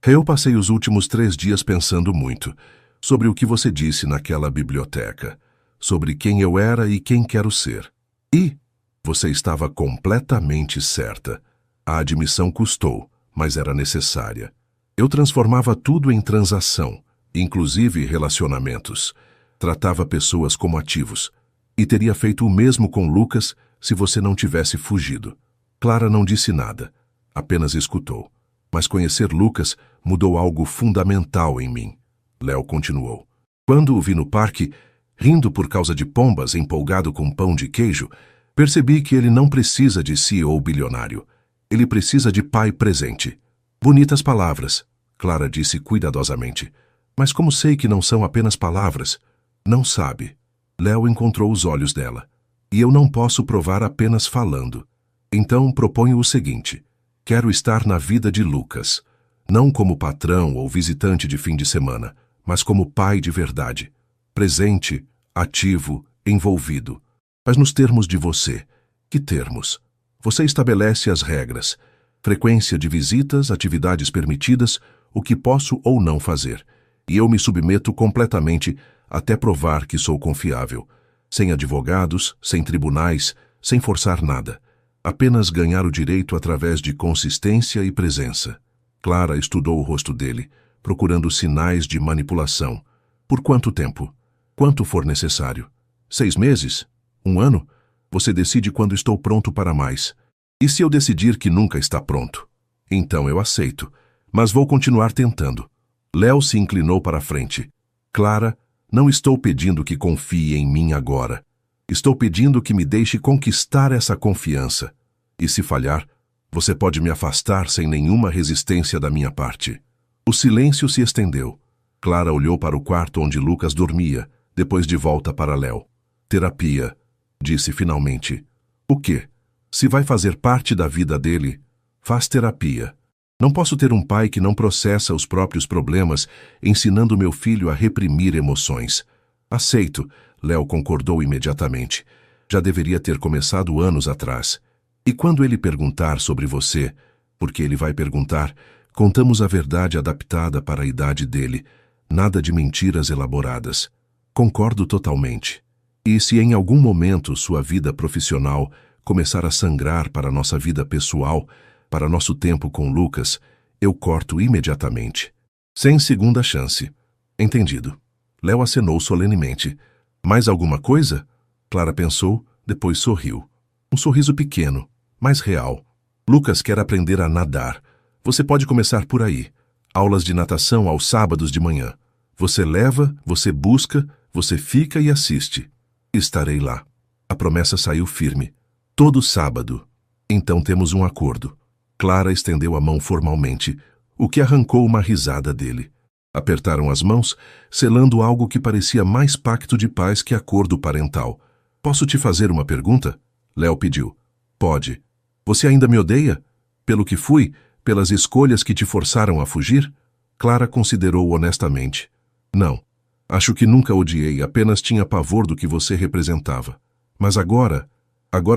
Eu passei os últimos 3 dias pensando muito sobre o que você disse naquela biblioteca, sobre quem eu era e quem quero ser. E você estava completamente certa. A admissão custou, mas era necessária. Eu transformava tudo em transação, inclusive relacionamentos. Tratava pessoas como ativos. E teria feito o mesmo com Lucas se você não tivesse fugido. Clara não disse nada, apenas escutou. Mas conhecer Lucas mudou algo fundamental em mim. Léo continuou. Quando o vi no parque, rindo por causa de pombas, empolgado com pão de queijo, percebi que ele não precisa de CEO bilionário. Ele precisa de pai presente. Bonitas palavras, Clara disse cuidadosamente. Mas como sei que não são apenas palavras? Não sabe. Léo encontrou os olhos dela. E eu não posso provar apenas falando. Então proponho o seguinte. Quero estar na vida de Lucas. Não como patrão ou visitante de fim de semana, mas como pai de verdade. Presente, ativo, envolvido. Mas nos termos de você. Que termos? Você estabelece as regras. Frequência de visitas, atividades permitidas, o que posso ou não fazer. E eu me submeto completamente até provar que sou confiável. Sem advogados, sem tribunais, sem forçar nada. Apenas ganhar o direito através de consistência e presença. Clara estudou o rosto dele, procurando sinais de manipulação. Por quanto tempo? Quanto for necessário. 6 meses? 1 ano? Você decide quando estou pronto para mais. E se eu decidir que nunca está pronto? Então eu aceito, mas vou continuar tentando. Léo se inclinou para a frente. Clara, não estou pedindo que confie em mim agora. Estou pedindo que me deixe conquistar essa confiança. E se falhar, você pode me afastar sem nenhuma resistência da minha parte. O silêncio se estendeu. Clara olhou para o quarto onde Lucas dormia, depois de volta para Léo. Terapia, disse finalmente. O quê? Se vai fazer parte da vida dele, faz terapia. Não posso ter um pai que não processa os próprios problemas, ensinando meu filho a reprimir emoções. Aceito, Léo concordou imediatamente. Já deveria ter começado anos atrás. E quando ele perguntar sobre você, porque ele vai perguntar, contamos a verdade adaptada para a idade dele, nada de mentiras elaboradas. Concordo totalmente. E se em algum momento sua vida profissional começar a sangrar para nossa vida pessoal, para nosso tempo com Lucas, eu corto imediatamente. Sem segunda chance. Entendido. Léo acenou solenemente. Mais alguma coisa? Clara pensou, depois sorriu. Um sorriso pequeno, mas real. Lucas quer aprender a nadar. Você pode começar por aí. Aulas de natação aos sábados de manhã. Você leva, você busca, você fica e assiste. Estarei lá. A promessa saiu firme. Todo sábado. Então temos um acordo. Clara estendeu a mão formalmente, o que arrancou uma risada dele. Apertaram as mãos, selando algo que parecia mais pacto de paz que acordo parental. Posso te fazer uma pergunta? Léo pediu. Pode. Você ainda me odeia? Pelo que fui? Pelas escolhas que te forçaram a fugir? Clara considerou honestamente. Não. Acho que nunca odiei, apenas tinha pavor do que você representava. Mas agora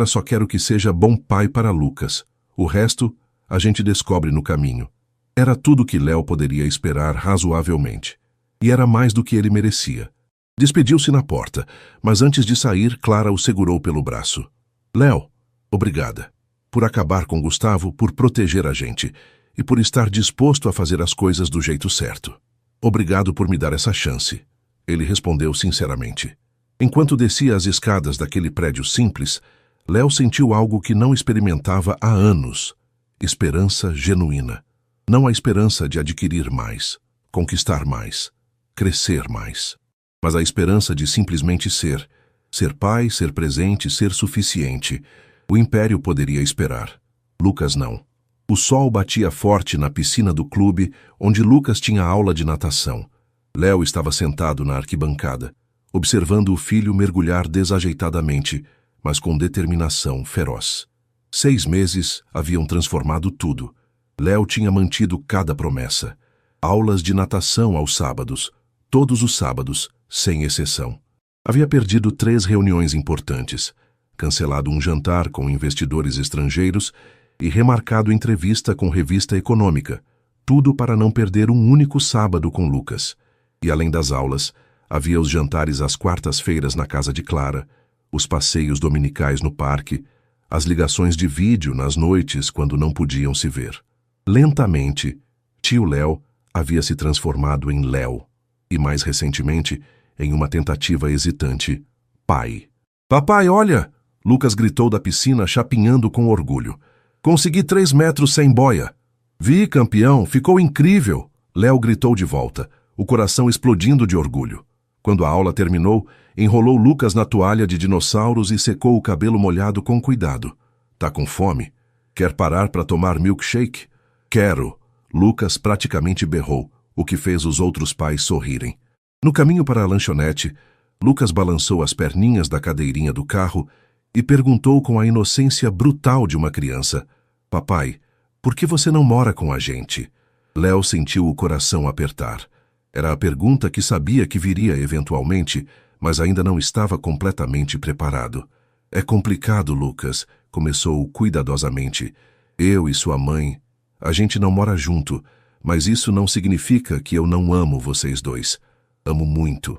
só quero que seja bom pai para Lucas. O resto, a gente descobre no caminho. Era tudo que Léo poderia esperar razoavelmente. E era mais do que ele merecia. Despediu-se na porta, mas antes de sair, Clara o segurou pelo braço. Léo, obrigada. Por acabar com Gustavo, por proteger a gente e por estar disposto a fazer as coisas do jeito certo. Obrigado por me dar essa chance. Ele respondeu sinceramente. Enquanto descia as escadas daquele prédio simples, Léo sentiu algo que não experimentava há anos. Esperança genuína. Não a esperança de adquirir mais, conquistar mais, crescer mais, mas a esperança de simplesmente ser. Ser pai, ser presente, ser suficiente. O império poderia esperar. Lucas não. O sol batia forte na piscina do clube, onde Lucas tinha aula de natação. Léo estava sentado na arquibancada, observando o filho mergulhar desajeitadamente, mas com determinação feroz. 6 meses haviam transformado tudo. Léo tinha mantido cada promessa. Aulas de natação aos sábados, todos os sábados, sem exceção. Havia perdido 3 reuniões importantes, cancelado um jantar com investidores estrangeiros e remarcado entrevista com revista econômica, tudo para não perder um único sábado com Lucas. E além das aulas, havia os jantares às quartas-feiras na casa de Clara, os passeios dominicais no parque, as ligações de vídeo nas noites quando não podiam se ver. Lentamente, tio Léo havia se transformado em Léo, e mais recentemente, em uma tentativa hesitante, pai. "Papai, olha!" Lucas gritou da piscina, chapinhando com orgulho. "Consegui 3 metros sem boia." "Vi, campeão, ficou incrível!" Léo gritou de volta, o coração explodindo de orgulho. Quando a aula terminou, enrolou Lucas na toalha de dinossauros e secou o cabelo molhado com cuidado. "Tá com fome? Quer parar para tomar milkshake?" "Quero!" Lucas praticamente berrou, o que fez os outros pais sorrirem. No caminho para a lanchonete, Lucas balançou as perninhas da cadeirinha do carro e perguntou com a inocência brutal de uma criança: "Papai, por que você não mora com a gente?" Léo sentiu o coração apertar. Era a pergunta que sabia que viria eventualmente, mas ainda não estava completamente preparado. "É complicado, Lucas", começou cuidadosamente. "Eu e sua mãe, a gente não mora junto, mas isso não significa que eu não amo vocês dois. Amo muito.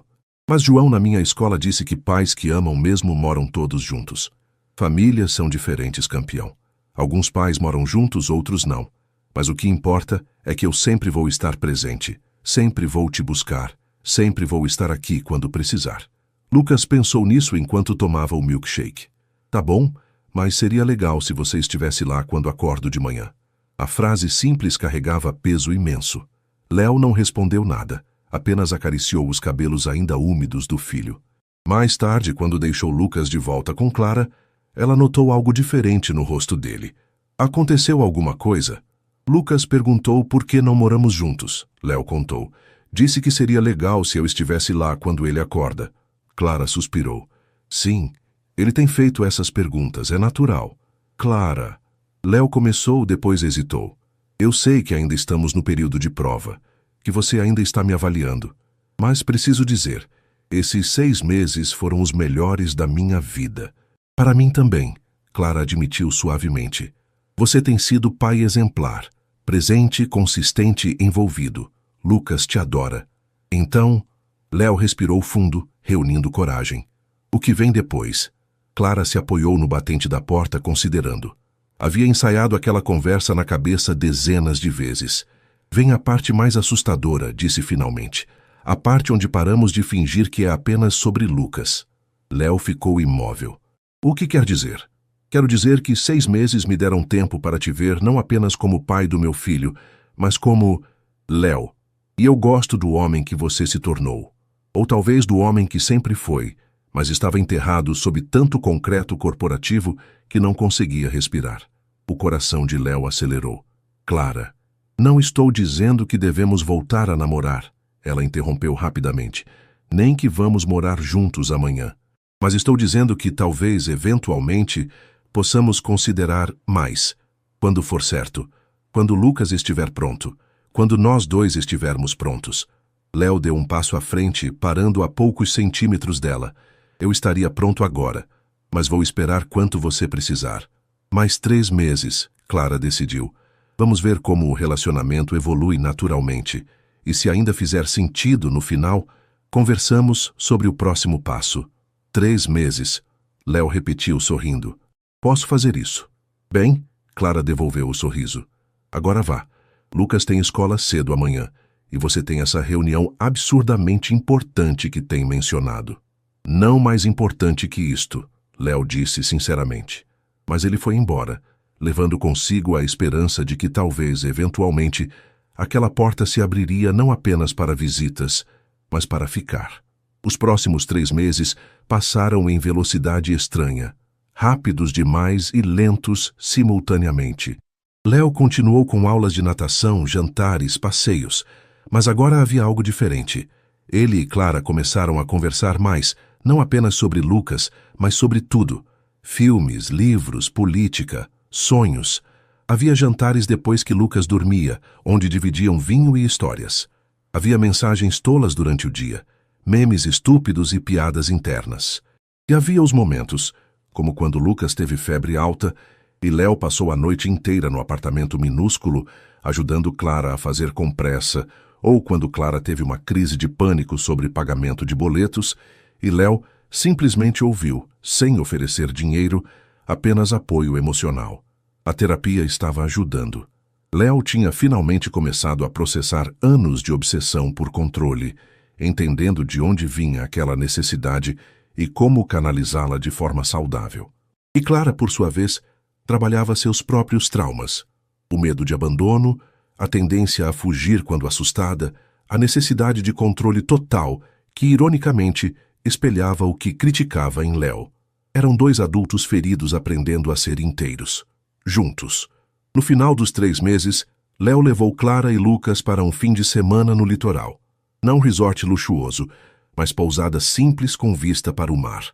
Mas João na minha escola disse que pais que amam mesmo moram todos juntos. Famílias são diferentes, campeão. Alguns pais moram juntos, outros não. Mas o que importa é que eu sempre vou estar presente. Sempre vou te buscar. Sempre vou estar aqui quando precisar." Lucas pensou nisso enquanto tomava o milkshake. "Tá bom, mas seria legal se você estivesse lá quando acordo de manhã." A frase simples carregava peso imenso. Léo não respondeu nada. Apenas acariciou os cabelos ainda úmidos do filho. Mais tarde, quando deixou Lucas de volta com Clara, ela notou algo diferente no rosto dele. "Aconteceu alguma coisa?" Lucas perguntou por que não moramos juntos. Léo contou. "Disse que seria legal se eu estivesse lá quando ele acorda." Clara suspirou. "Sim, ele tem feito essas perguntas, é natural." "Clara..." Léo começou, depois hesitou. "Eu sei que ainda estamos no período de prova, que você ainda está me avaliando. Mas preciso dizer, esses 6 meses foram os melhores da minha vida." "Para mim também", Clara admitiu suavemente. "Você tem sido pai exemplar, presente, consistente, envolvido. Lucas te adora." "Então..." Léo respirou fundo, reunindo coragem. "O que vem depois?" Clara se apoiou no batente da porta, considerando. Havia ensaiado aquela conversa na cabeça dezenas de vezes. "Vem a parte mais assustadora", disse finalmente. "A parte onde paramos de fingir que é apenas sobre Lucas." Léo ficou imóvel. "O que quer dizer?" "Quero dizer que 6 meses me deram tempo para te ver não apenas como pai do meu filho, mas como Léo. E eu gosto do homem que você se tornou. Ou talvez do homem que sempre foi, mas estava enterrado sob tanto concreto corporativo que não conseguia respirar." O coração de Léo acelerou. "Clara, não estou dizendo que devemos voltar a namorar", ela interrompeu rapidamente. "Nem que vamos morar juntos amanhã. Mas estou dizendo que talvez, eventualmente, possamos considerar mais, quando for certo, quando Lucas estiver pronto, quando nós dois estivermos prontos." Léo deu um passo à frente, parando a poucos centímetros dela. "Eu estaria pronto agora, mas vou esperar quanto você precisar." "Mais 3 meses, Clara decidiu. "Vamos ver como o relacionamento evolui naturalmente. E se ainda fizer sentido no final, conversamos sobre o próximo passo." 3 meses, Léo repetiu sorrindo. "Posso fazer isso." "Bem", Clara devolveu o sorriso. "Agora vá. Lucas tem escola cedo amanhã, e você tem essa reunião absurdamente importante que tem mencionado." "Não mais importante que isto", Léo disse sinceramente. Mas ele foi embora, levando consigo a esperança de que talvez, eventualmente, aquela porta se abriria não apenas para visitas, mas para ficar. Os próximos 3 meses passaram em velocidade estranha, rápidos demais e lentos simultaneamente. Léo continuou com aulas de natação, jantares, passeios, mas agora havia algo diferente. Ele e Clara começaram a conversar mais, não apenas sobre Lucas, mas sobre tudo. Filmes, livros, política, sonhos. Havia jantares depois que Lucas dormia, onde dividiam vinho e histórias. Havia mensagens tolas durante o dia, memes estúpidos e piadas internas. E havia os momentos, como quando Lucas teve febre alta e Léo passou a noite inteira no apartamento minúsculo, ajudando Clara a fazer compressa, ou quando Clara teve uma crise de pânico sobre pagamento de boletos e Léo simplesmente ouviu, sem oferecer dinheiro, apenas apoio emocional. A terapia estava ajudando. Léo tinha finalmente começado a processar anos de obsessão por controle, entendendo de onde vinha aquela necessidade e como canalizá-la de forma saudável. E Clara, por sua vez, trabalhava seus próprios traumas. O medo de abandono, a tendência a fugir quando assustada, a necessidade de controle total que, ironicamente, espelhava o que criticava em Léo. Eram 2 adultos feridos aprendendo a ser inteiros. Juntos. No final dos 3 meses, Léo levou Clara e Lucas para um fim de semana no litoral. Não um resort luxuoso, mas pousada simples com vista para o mar.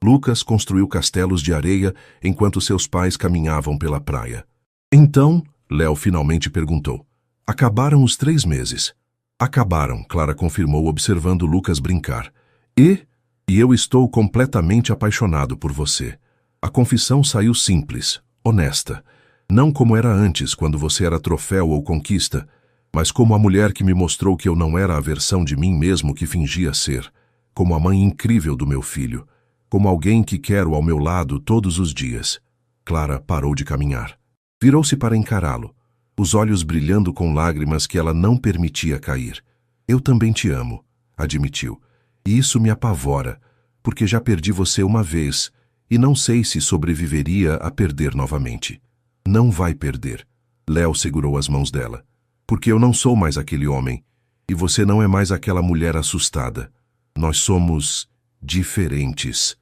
Lucas construiu castelos de areia enquanto seus pais caminhavam pela praia. Então, Léo finalmente perguntou. Acabaram os 3 meses. Acabaram, Clara confirmou observando Lucas brincar. E eu estou completamente apaixonado por você. A confissão saiu simples, honesta. Não como era antes, quando você era troféu ou conquista, mas como a mulher que me mostrou que eu não era a versão de mim mesmo que fingia ser, como a mãe incrível do meu filho, como alguém que quero ao meu lado todos os dias. Clara parou de caminhar. Virou-se para encará-lo, os olhos brilhando com lágrimas que ela não permitia cair. Eu também te amo, admitiu, e isso me apavora, porque já perdi você uma vez e não sei se sobreviveria a perder novamente. Não vai perder. Léo segurou as mãos dela. Porque eu não sou mais aquele homem, e você não é mais aquela mulher assustada. Nós somos diferentes,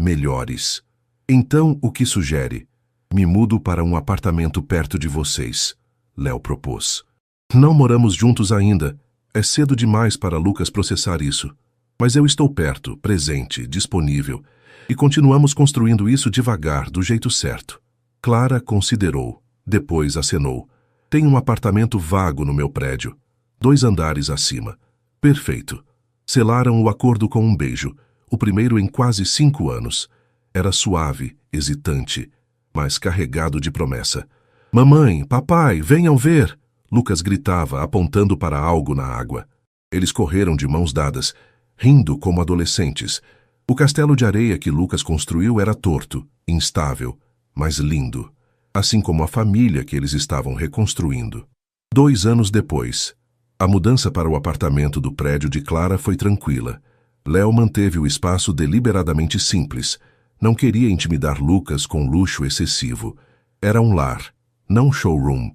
melhores. Então, o que sugere? Me mudo para um apartamento perto de vocês, Léo propôs. Não moramos juntos ainda. É cedo demais para Lucas processar isso. Mas eu estou perto, presente, disponível, e continuamos construindo isso devagar, do jeito certo. Clara considerou, depois acenou. Tem um apartamento vago no meu prédio, 2 andares acima. Perfeito. Selaram o acordo com um beijo, o primeiro em quase 5 anos. Era suave, hesitante, mas carregado de promessa. Mamãe, papai, venham ver! Lucas gritava, apontando para algo na água. Eles correram de mãos dadas, rindo como adolescentes. O castelo de areia que Lucas construiu era torto, instável, mas lindo. Assim como a família que eles estavam reconstruindo. 2 anos depois, a mudança para o apartamento do prédio de Clara foi tranquila. Léo manteve o espaço deliberadamente simples. Não queria intimidar Lucas com luxo excessivo. Era um lar, não showroom.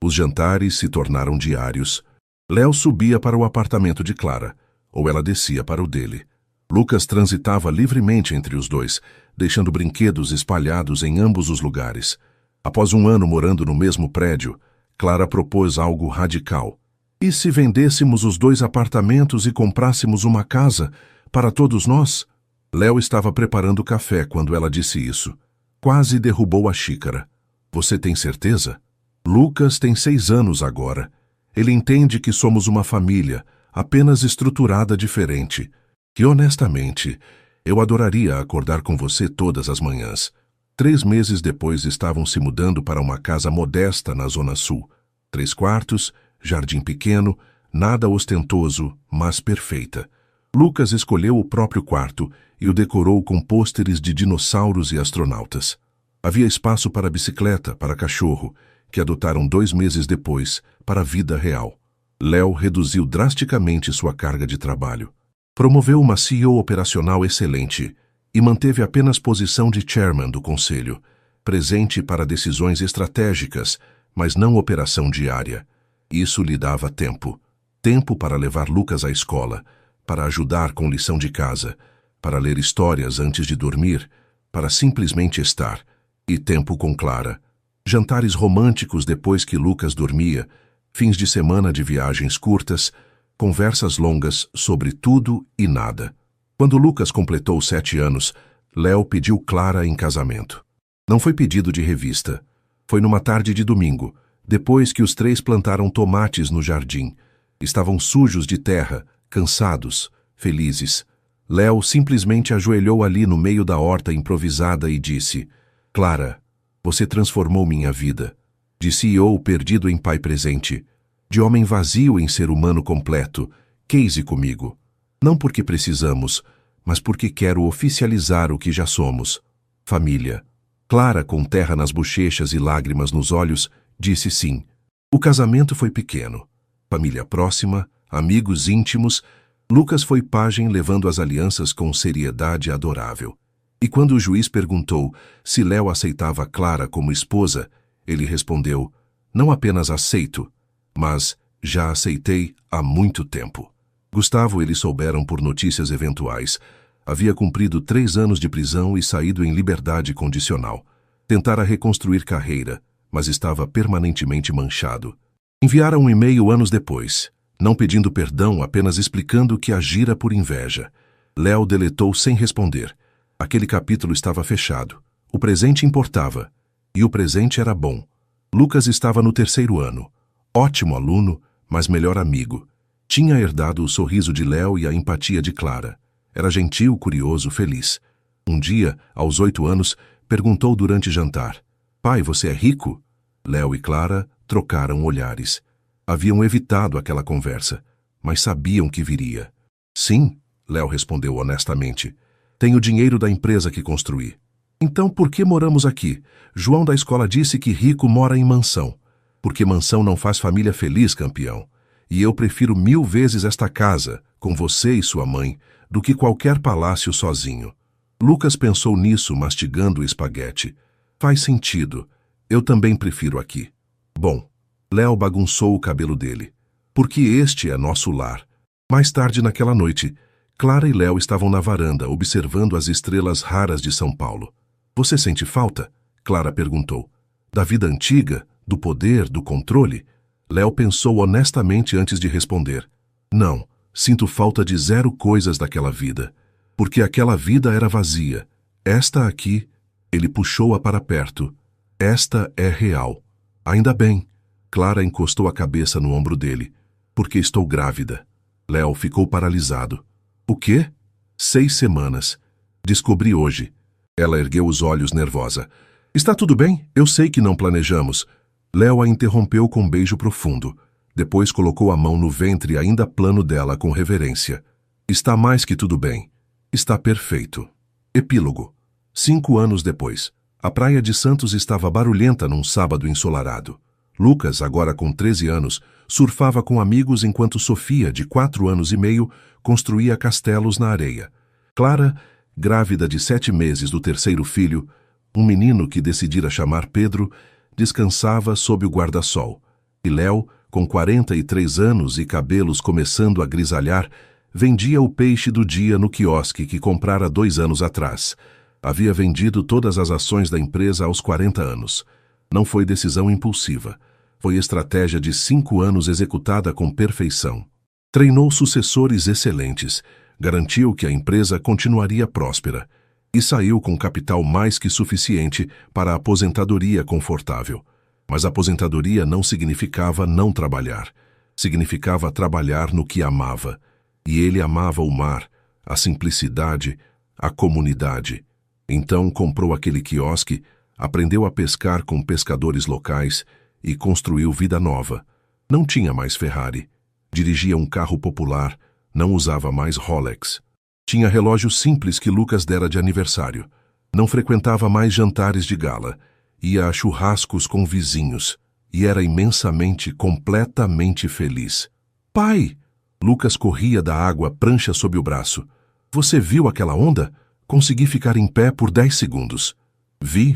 Os jantares se tornaram diários. Léo subia para o apartamento de Clara, ou ela descia para o dele. Lucas transitava livremente entre os dois, deixando brinquedos espalhados em ambos os lugares. Após 1 ano morando no mesmo prédio, Clara propôs algo radical. E se vendêssemos os 2 apartamentos e comprássemos uma casa para todos nós? Léo estava preparando café quando ela disse isso. Quase derrubou a xícara. Você tem certeza? Lucas tem 6 anos agora. Ele entende que somos uma família, apenas estruturada diferente. E honestamente, eu adoraria acordar com você todas as manhãs. 3 meses depois estavam se mudando para uma casa modesta na Zona Sul. 3 quartos, jardim pequeno, nada ostentoso, mas perfeita. Lucas escolheu o próprio quarto e o decorou com pôsteres de dinossauros e astronautas. Havia espaço para bicicleta, para cachorro, que adotaram 2 meses depois, para a vida real. Léo reduziu drasticamente sua carga de trabalho. Promoveu uma CEO operacional excelente e manteve apenas posição de chairman do conselho, presente para decisões estratégicas, mas não operação diária. Isso lhe dava tempo. Tempo para levar Lucas à escola, para ajudar com lição de casa, para ler histórias antes de dormir, para simplesmente estar. E tempo com Clara. Jantares românticos depois que Lucas dormia, fins de semana de viagens curtas, conversas longas sobre tudo e nada. Quando Lucas completou 7 anos, Léo pediu Clara em casamento. Não foi pedido de revista. Foi numa tarde de domingo, depois que os 3 plantaram tomates no jardim. Estavam sujos de terra, cansados, felizes. Léo simplesmente ajoelhou ali no meio da horta improvisada e disse: Clara, você transformou minha vida. De CEO perdido em pai presente, de homem vazio em ser humano completo, case comigo. Não porque precisamos, mas porque quero oficializar o que já somos. Família. Clara, com terra nas bochechas e lágrimas nos olhos, disse sim. O casamento foi pequeno. Família próxima, amigos íntimos, Lucas foi pajem levando as alianças com seriedade adorável. E quando o juiz perguntou se Léo aceitava Clara como esposa, ele respondeu: não apenas aceito, mas já aceitei há muito tempo. Gustavo eles souberam por notícias eventuais. Havia cumprido 3 anos de prisão e saído em liberdade condicional. Tentara reconstruir carreira, mas estava permanentemente manchado. Enviara um e-mail anos depois, não pedindo perdão, apenas explicando que agira por inveja. Léo deletou sem responder. Aquele capítulo estava fechado. O presente importava. E o presente era bom. Lucas estava no 3º ano. Ótimo aluno, mas melhor amigo. Tinha herdado o sorriso de Léo e a empatia de Clara. Era gentil, curioso, feliz. Um dia, aos 8 anos, perguntou durante jantar: Pai, você é rico? Léo e Clara trocaram olhares. Haviam evitado aquela conversa, mas sabiam que viria. Sim, Léo respondeu honestamente. Tenho dinheiro da empresa que construí. Então por que moramos aqui? João da escola disse que rico mora em mansão. Porque mansão não faz família feliz, campeão. E eu prefiro 1000 vezes esta casa, com você e sua mãe, do que qualquer palácio sozinho. Lucas pensou nisso, mastigando o espaguete. Faz sentido. Eu também prefiro aqui. Bom, Léo bagunçou o cabelo dele. Porque este é nosso lar. Mais tarde naquela noite, Clara e Léo estavam na varanda, observando as estrelas raras de São Paulo. Você sente falta? Clara perguntou. Da vida antiga? Do poder? Do controle? Léo pensou honestamente antes de responder. Não, sinto falta de 0 coisas daquela vida. Porque aquela vida era vazia. Esta aqui, ele puxou-a para perto. Esta é real. Ainda bem. Clara encostou a cabeça no ombro dele. Porque estou grávida. Léo ficou paralisado. O quê? 6 semanas. Descobri hoje. Ela ergueu os olhos nervosa. Está tudo bem? Eu sei que não planejamos. Léo a interrompeu com um beijo profundo. Depois colocou a mão no ventre ainda plano dela com reverência. Está mais que tudo bem. Está perfeito. Epílogo. 5 anos depois. A praia de Santos estava barulhenta num sábado ensolarado. Lucas, agora com 13 anos, surfava com amigos enquanto Sofia, de 4 anos e meio, construía castelos na areia. Clara, grávida de 7 meses do 3º filho, um menino que decidira chamar Pedro, descansava sob o guarda-sol. E Léo, com 43 anos e cabelos começando a grisalhar, vendia o peixe do dia no quiosque que comprara 2 anos atrás. Havia vendido todas as ações da empresa aos 40 anos. Não foi decisão impulsiva. Foi estratégia de 5 anos executada com perfeição. Treinou sucessores excelentes, garantiu que a empresa continuaria próspera e saiu com capital mais que suficiente para a aposentadoria confortável. Mas aposentadoria não significava não trabalhar. Significava trabalhar no que amava. E ele amava o mar, a simplicidade, a comunidade. Então comprou aquele quiosque, aprendeu a pescar com pescadores locais e construiu vida nova. Não tinha mais Ferrari. Dirigia um carro popular, não usava mais Rolex. Tinha relógio simples que Lucas dera de aniversário. Não frequentava mais jantares de gala. Ia a churrascos com vizinhos. E era imensamente, completamente feliz. Pai! Lucas corria da água, prancha sob o braço. Você viu aquela onda? Consegui ficar em pé por 10 segundos.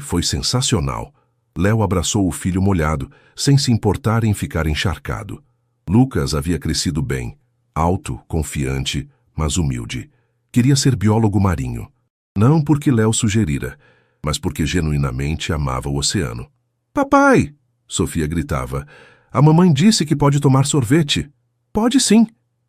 Foi sensacional. Léo abraçou o filho molhado, sem se importar em ficar encharcado. Lucas havia crescido bem, alto, confiante, mas humilde. Queria ser biólogo marinho. Não porque Léo sugerira, mas porque genuinamente amava o oceano. Papai! Sofia gritava. A mamãe disse que pode tomar sorvete. Pode sim,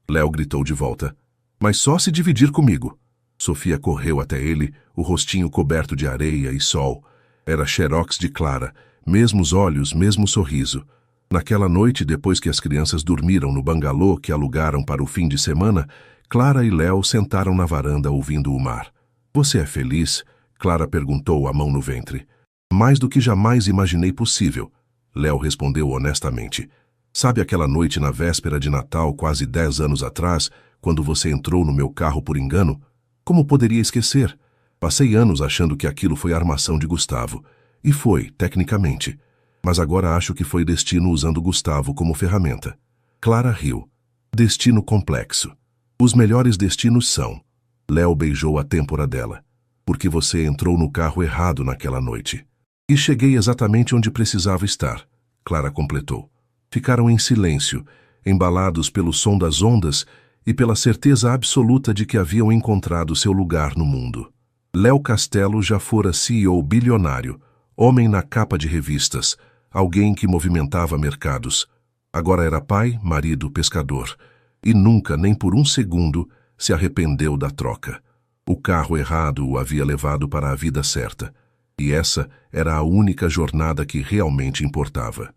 Léo gritou de volta. Mas só se dividir comigo. Sofia correu até ele, o rostinho coberto de areia e sol. Era xerox de Clara, mesmos olhos, mesmo sorriso. Naquela noite, depois que as crianças dormiram no bangalô que alugaram para o fim de semana, Clara e Léo sentaram na varanda ouvindo o mar. Você é feliz? Clara perguntou, a mão no ventre. Mais do que jamais imaginei possível, Léo respondeu honestamente. Sabe aquela noite na véspera de Natal, quase 10 anos atrás, quando você entrou no meu carro por engano? Como poderia esquecer? Passei anos achando que aquilo foi armação de Gustavo. E foi, tecnicamente. Mas agora acho que foi destino usando Gustavo como ferramenta. Clara riu. Destino complexo. Os melhores destinos são... Léo beijou a têmpora dela. Porque você entrou no carro errado naquela noite. E cheguei exatamente onde precisava estar, Clara completou. Ficaram em silêncio, embalados pelo som das ondas e pela certeza absoluta de que haviam encontrado seu lugar no mundo. Léo Castelo já fora CEO bilionário, homem na capa de revistas, alguém que movimentava mercados. Agora era pai, marido, pescador. E nunca, nem por um segundo, se arrependeu da troca. O carro errado o havia levado para a vida certa. E essa era a única jornada que realmente importava.